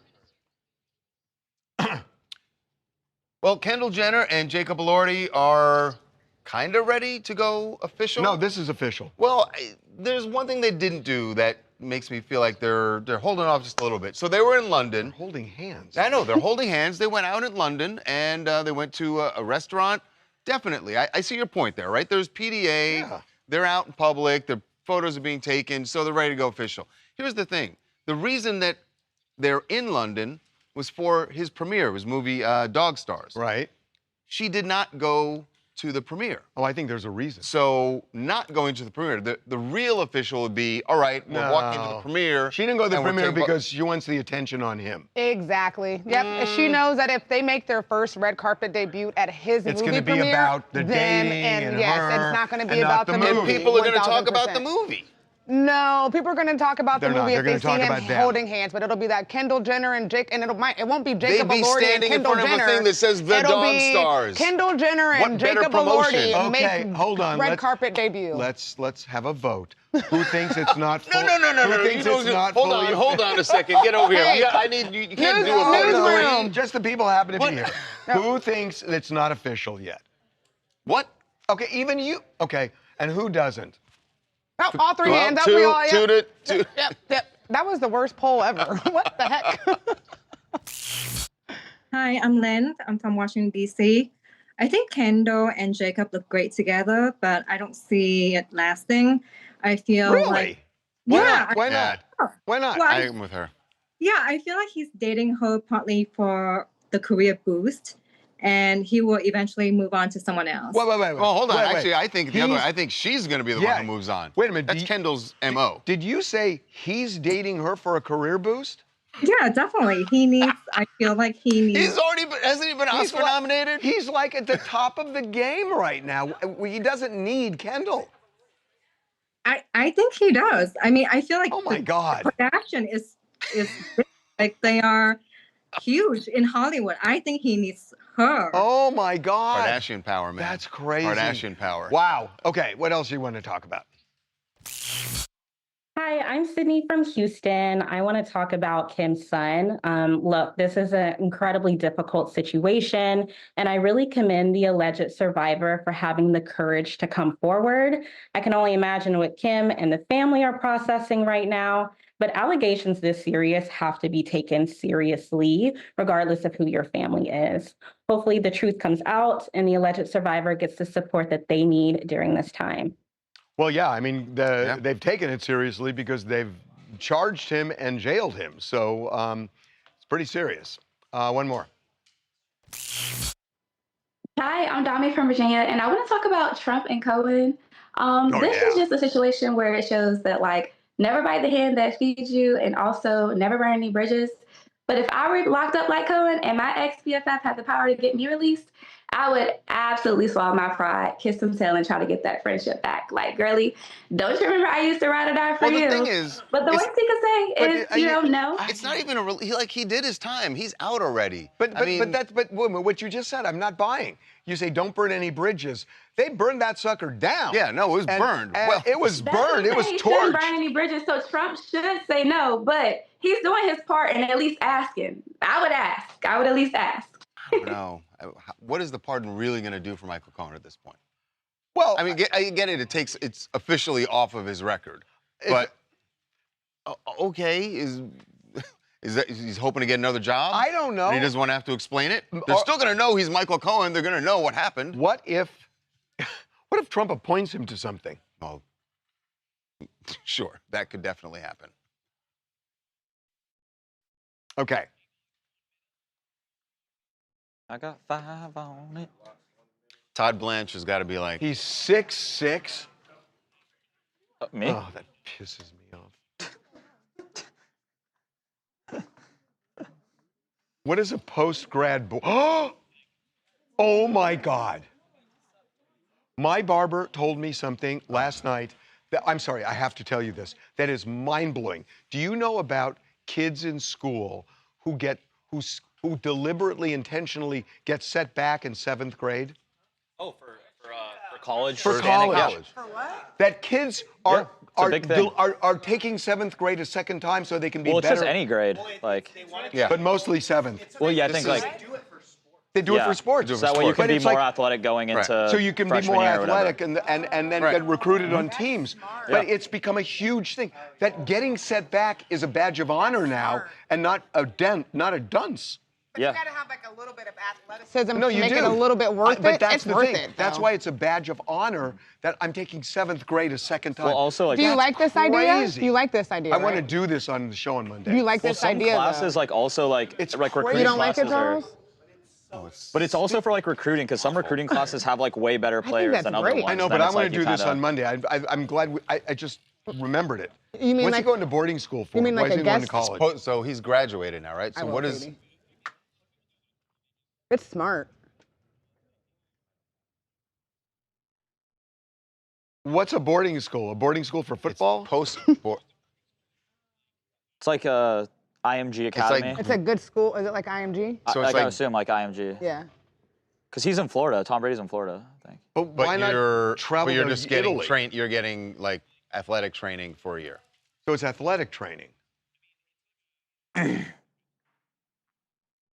Well, Kendall Jenner and Jacob Elordi are kind of ready to go official. No, this is official. Well, there's one thing they didn't do that makes me feel like they're holding off just a little bit. So they were in London. They're holding hands. I know, they're holding hands. They went out in London, and they went to a restaurant. Definitely. I see your point there, right? There's PDA. Yeah. They're out in public. Their photos are being taken, so they're ready to go official. Here's the thing. The reason that they're in London was for his premiere, his movie Dog Stars. Right. She did not go to the premiere. Oh, I think there's a reason. So not going to the premiere, the real official would be, all right, we're walking to the premiere. She didn't go to the premiere because she wants the attention on him. Exactly. Yep. She knows that if they make their first red carpet debut at his movie premiere, it's going to be about the dating and her, it's not going to be about the movie. And people are going to talk about the movie. No, people are going to talk about the movie if they see him holding hands, but it'll be that Kendall Jenner and Jake, and it won't be Jacob Elordi and Kendall Jenner. They'd be standing in front of a thing that says the Dog Stars. Kendall Jenner and Jacob Elordi make hold on. red carpet debut. Let's have a vote. Who thinks it's not full? No. Who thinks it's not Hold on a second. Get over here. You can't do a Newsroom. Just the people happen to be here. Who thinks it's not official yet? What? Okay, even you. Okay, and who doesn't? Oh, all three hands up. We all, Yep. That was the worst poll ever. What the heck? Hi, I'm Lynn. I'm from Washington, D.C. I think Kendall and Jacob look great together, but I don't see it lasting. I feel like... Why not? Why not? Well, I'm with her. Yeah, I feel like he's dating her partly for the career boost, and he will eventually move on to someone else. Wait. Well, hold on. Actually, I think the other way. I think she's going to be the one who moves on. Wait a minute. That's Kendall's MO. Did you say he's dating her for a career boost? Yeah, definitely. He needs, I feel like he needs... Hasn't he been Oscar nominated? He's like at the top of the game right now. He doesn't need Kendall. I think he does. I mean, I feel like oh my God, production is like they are huge in Hollywood. I think he needs her. Oh my God. Kardashian power, man. That's crazy. Kardashian power. Wow. Okay, what else do you want to talk about? Hi, I'm Sydney from Houston. I want to talk about Kim's son. Look, this is an incredibly difficult situation, and I really commend the alleged survivor for having the courage to come forward. I can only imagine what Kim and the family are processing right now, but allegations this serious have to be taken seriously, regardless of who your family is. Hopefully, the truth comes out and the alleged survivor gets the support that they need during this time. Well, yeah, I mean, they've taken it seriously because they've charged him and jailed him. So it's pretty serious. One more. Hi, I'm Dami from Virginia, and I want to talk about Trump and Cohen. This is just a situation where it shows that, like, never bite the hand that feeds you, and also never burn any bridges. But if I were locked up like Cohen and my ex-BFF had the power to get me released, I would absolutely swallow my pride, kiss some tail, and try to get that friendship back. Like, girly, don't you remember I used to ride or die for you? Well, the thing is, but the worst he could say is, you don't know. It's not even he did his time. He's out already. But what you just said, I'm not buying. You say don't burn any bridges. They burned that sucker down. Yeah, no, it was burned. Well, it was burned. It was He shouldn't torched. burn any bridges, so Trump should say no. But he's doing his part and at least asking. I would ask. I would at least ask. I don't know. What is the pardon really going to do for Michael Cohen at this point? Well, I mean, I get it. It's officially off of his record, but okay, is he's hoping to get another job? I don't know. And he doesn't want to have to explain it. They're still going to know he's Michael Cohen. They're going to know what happened. What if Trump appoints him to something? Oh, sure, that could definitely happen. Okay. I got 5 on it. Todd Blanche has got to be like... He's 6'6". Me? Oh, that pisses me off. What is a post-grad boy? Oh, my God. My barber told me something last night that, I'm sorry, I have to tell you this, that is mind-blowing. Do you know about kids in school who deliberately, intentionally get set back in 7th grade? Oh, for college? For college. For what? That kids are taking 7th grade a second time so they can be better. Well, it's just any grade. Like, yeah. But mostly 7th. Well, yeah, I think they do it for sports. So that way you can be more athletic going into so you can be more athletic and then get recruited on teams. But it's become a huge thing that getting set back is a badge of honor now and not a dunce. But you gotta have like a little bit of athleticism to you make do. it a little bit worth but it. That's it's the worth thing. it. That's though. why it's a badge of honor that I'm taking 7th grade a second time. Well, also, like, do you like this idea? Crazy. Do you like this idea? I want to do this on the show on Monday. Do you like this idea? Some classes, like, also like it's like crazy. recruiting You don't like it, classes Charles? But it's also for like recruiting because some recruiting classes have like way better players than other ones. I know, but I want to do this on Monday. I'm glad I just remembered it. You mean What's like, he going to boarding school for? You mean Why like is a he going to guest? college? So he's graduated now, right? So what is? Baby. It's smart. What's a boarding school? A boarding school for football? It's like a IMG Academy. It's a good school. Is it like IMG? So I assume like IMG. Yeah. Because he's in Florida. Tom Brady's in Florida, I think. But why not travel you're to just getting Italy? trained. You're getting like athletic training for a year. So it's athletic training.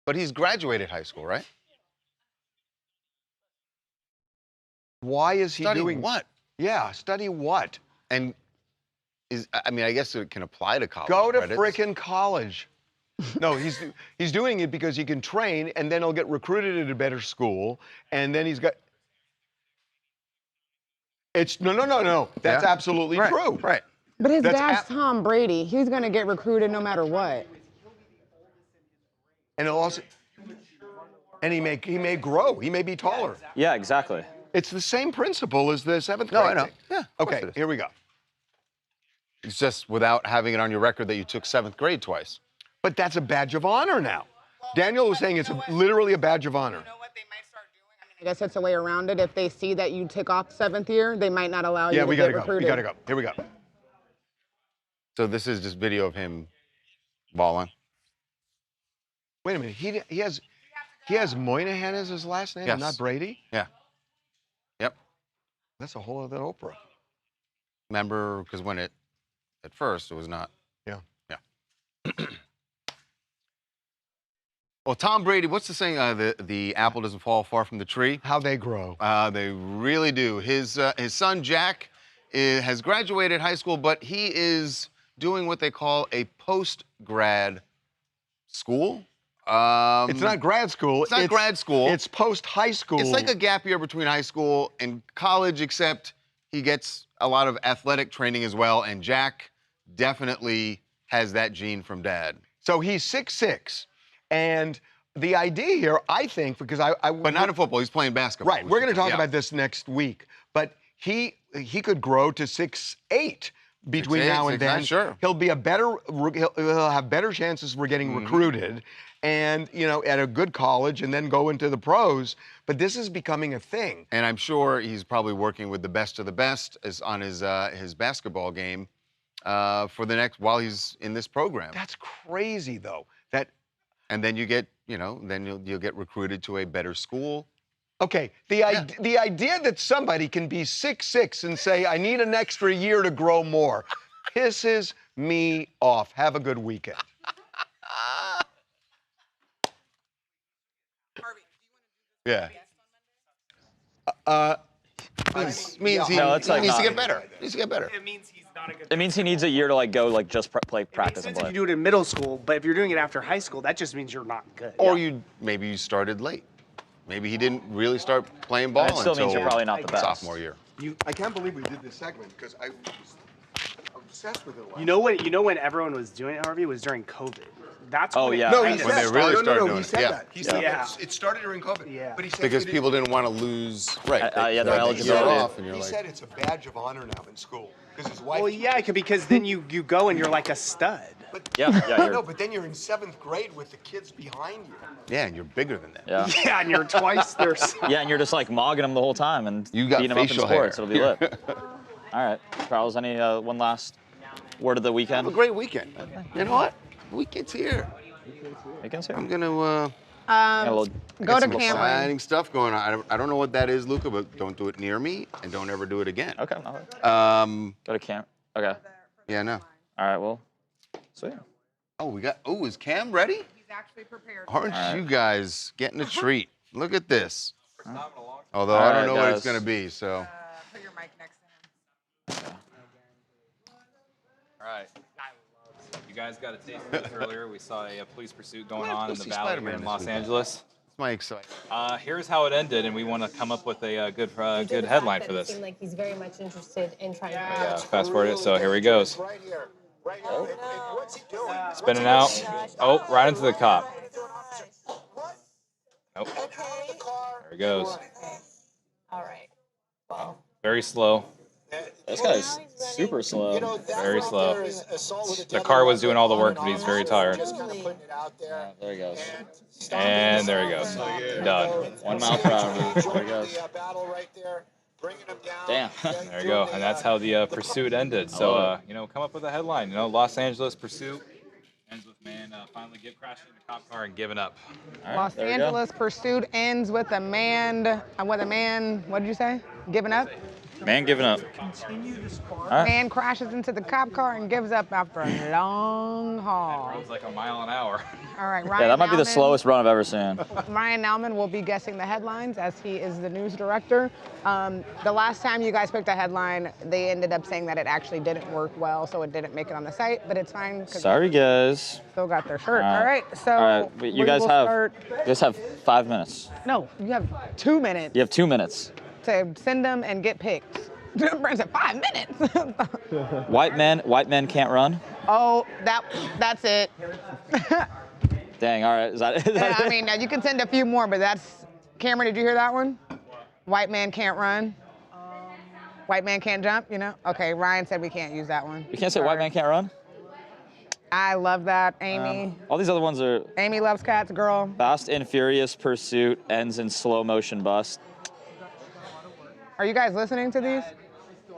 But he's graduated high school, right? Why is he doing what? Yeah, study what? And I mean, I guess it can apply to college. Go to credits. frickin' college. No, he's doing it because he can train, and then he'll get recruited at a better school, and then he's got. It's no. That's absolutely true. Right. But his dad's Tom Brady. He's gonna get recruited no matter what. And he'll also, and he may grow. He may be taller. Yeah, exactly. It's the same principle as the 7th grade. No, I know. thing. Yeah. Okay, here we go. It's just without having it on your record that you took 7th grade twice. But that's a badge of honor now. Daniel was saying it's literally a badge of honor. I guess it's a way around it. If they see that you took off 7th year, they might not allow you to get recruited. We gotta go. Here we go. So this is just video of him balling. Wait a minute. He has Moynihan as his last name, and not Brady? Yeah. Yep. That's a whole other Oprah. Remember, because when at first it was not. Yeah. Yeah. Well, Tom Brady, what's the saying? The apple doesn't fall far from the tree. How they grow. They really do. His son, Jack, has graduated high school, but he is doing what they call a post-grad school. It's not grad school. It's not grad school. It's post-high school. It's like a gap year between high school and college, except he gets a lot of athletic training as well, and Jack definitely has that gene from Dad. So he's 6'6", and the idea here, I think, because But not in football, he's playing basketball. Right, we're going to talk about this next week, but he could grow to 6'8" between 6'8", now and then. 6'9", sure. He'll be he'll have better chances for getting recruited, and at a good college, and then go into the pros. But this is becoming a thing. And I'm sure he's probably working with the best of the best on his basketball game for the next while he's in this program. That's crazy, though. And then you get then you'll get recruited to a better school. Okay, the idea that somebody can be 6'6" and say, I need an extra year to grow more, pisses me off. Have a good weekend. Yeah. Means he needs to get better. He needs to get better. It means he's not a good. It means he needs a year to go just play practice and If play. you do it in middle school, but if you're doing it after high school, that just means you're not good. Or maybe you started late. Maybe he didn't really start playing ball That still until means you're probably not the best. sophomore year. I can't believe we did this segment because I was obsessed with it. You know when everyone was doing it, Harvey, was during COVID. That's when yeah. No, he said When they really started doing he it, said yeah. that. He said it started during COVID. Yeah. But he said Because people didn't want to lose. Right. Yeah, their You're eligibility. off and you're He like, said it's a badge of honor now in school because his wife. Well, yeah, because then you go and you're like a stud. Yeah. No, but then you're in 7th grade with the kids behind you. yeah, and you're bigger than that. Yeah. Yeah, and you're twice their size. Yeah, and you're just like mogging them the whole time and You got beating them up in facial sports. hair. It'll be lit. All right, Charles. Any one last word of the weekend? Have a great weekend. You know what? Weekend's here. Weekend's here. I'm gonna Go to some Cameron. exciting stuff going on. I don't know what that is, Luca, but don't do it near me and don't ever do it again. Okay. Go to camp. Okay. Yeah, no. All right. Well. Sweet. Oh, is Cam ready? He's actually prepared. Aren't you guys getting a treat? Look at this. Although All I don't right, know what it's guys. gonna be, so. Put your mic next to him. All right. You guys got a taste of this earlier. We saw a police pursuit going Well, on go in the see valley Spider-Man here in this Los weekend. Angeles. It's my excitement. Here's how it ended, and we want to come up with a good headline for this. It seemed like he's very much interested in trying to. Yeah, fast forward it. So here he goes. Right here. What's he doing? Spinning out. Oh, right into the cop. Nope. There he goes. All right. Wow. Very slow. This guy's super slow. Very slow. The car was doing all the work, but he's very tired. Yeah, there he goes. And there he goes. Done. 1 mile per hour. There he goes. Damn. There you go. And that's how the pursuit ended. So, come up with a headline. Los Angeles pursuit ends with man finally crashing in a cop car and giving up. All right, Los there we go. Angeles pursuit ends with a man. What did you say? Giving up? Man giving up. All right. Man crashes into the cop car and gives up after a long haul. It was like a mile an hour. All right, Ryan. Yeah, that might be the Nauman- slowest run I've ever seen. Ryan Nauman will be guessing the headlines as he is the news director. The last time you guys picked a headline, they ended up saying that it actually didn't work well, so it didn't make it on the site, but it's fine. 'Cause Sorry, guys. Still got their shirt. All All right. right, so All right, but you we guys will have start- 5 minutes. No, you have 2 minutes You have 2 minutes. to send them and get picked. Brand said 5 minutes. White men can't run. Oh, that's it. Dang. All right. Is that Yeah, I it? mean, you can send a few more, but that's. Cameron, did you hear that one? White man can't run. White man can't jump. Okay, Ryan said we can't use that one. You can't say white man can't run. I love that, Amy. All these other ones are Amy loves cats, girl. Fast and Furious pursuit ends in slow motion bust. Are you guys listening to these?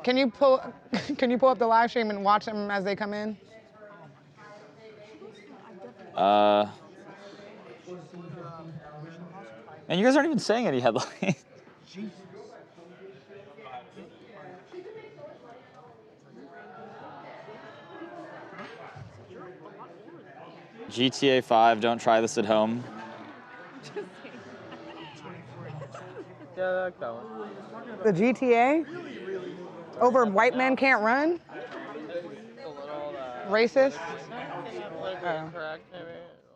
Can you pull up the live stream and watch them as they come in? And you guys aren't even saying any headlines. GTA 5, don't try this at home. The GTA? Over White Men Can't Run? Racist?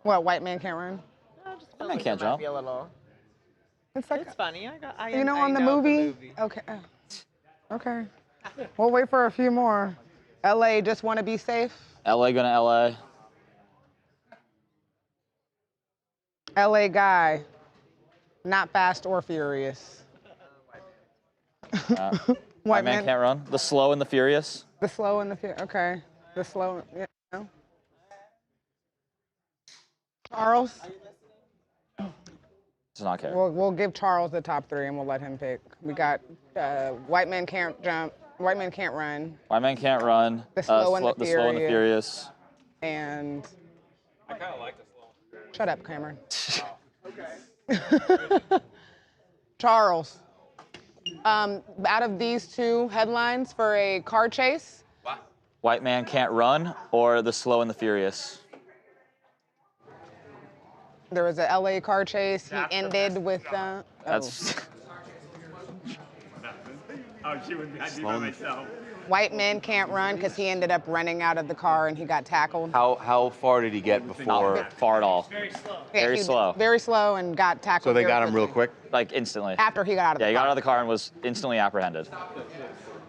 What, White Man Can't Run? White Man Can't Jump. It's like, It's funny. on the movie? Okay. Okay. We'll wait for a few more. LA, just want to be safe? LA gonna LA. LA guy, not fast or furious. White Man Can't Run. The Slow and the Furious. The Slow and the Furious. Okay. The Slow. Yeah. Charles. Does not care. We'll give Charles the top 3 and we'll let him pick. We got White Man Can't Jump. White Man Can't Run. White Man Can't Run. The Slow and the The Slow and the Furious. And. I kind of like the Slow. Shut up, Cameron. Charles. Out of these 2 headlines for a car chase. White Man Can't Run or The Slow and the Furious. There was a LA car chase. He ended with. That's. She would be by myself. White Men Can't Run because he ended up running out of the car and he got tackled. How far did he get before? Not far at all. Yeah, Very slow. Very slow and got tackled. So they got him real quick? Like instantly. After he got out of the car. Yeah, he got out of the car and was instantly apprehended.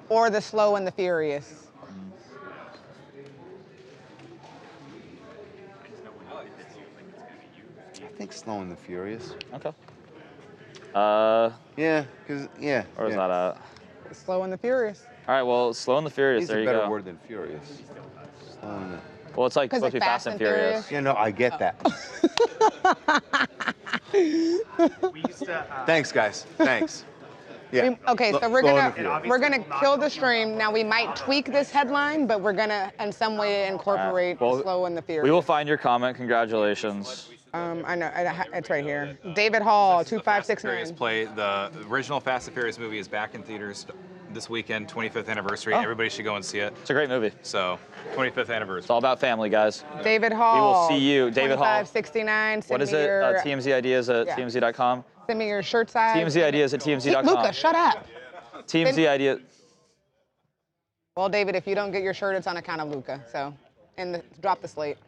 Or The Slow and the Furious. I think Slow and the Furious. Okay. Yeah, because Where was that at? Slow and the Furious. All right, well, Slow and the Furious. It's there a you better go. word than Furious. Slow and the... Well, it's like supposed to be Fast and Furious. Yeah, no, I get that. Thanks, guys. Thanks. Yeah. Okay, so we're Slow and the gonna Furious. kill the stream. Now we might tweak this headline, but we're gonna in some way incorporate Slow and the Furious. We will find your comment. Congratulations. I know it's right here. David Hall, Furious 2569. play. The original Fast and Furious movie is back in theaters this weekend, 25th anniversary. Oh. Everybody should go and see it. It's a great movie. So, 25th anniversary. It's all about family, guys. David Hall. We will see you, David Hall. 2569. What is it? TMZ Ideas at TMZ.com. Send me your shirt size. TMZ Ideas at TMZ.com. Luca, shut up. TMZ Ideas. Well, David, if you don't get your shirt, it's on account of Luca. So, drop the slate.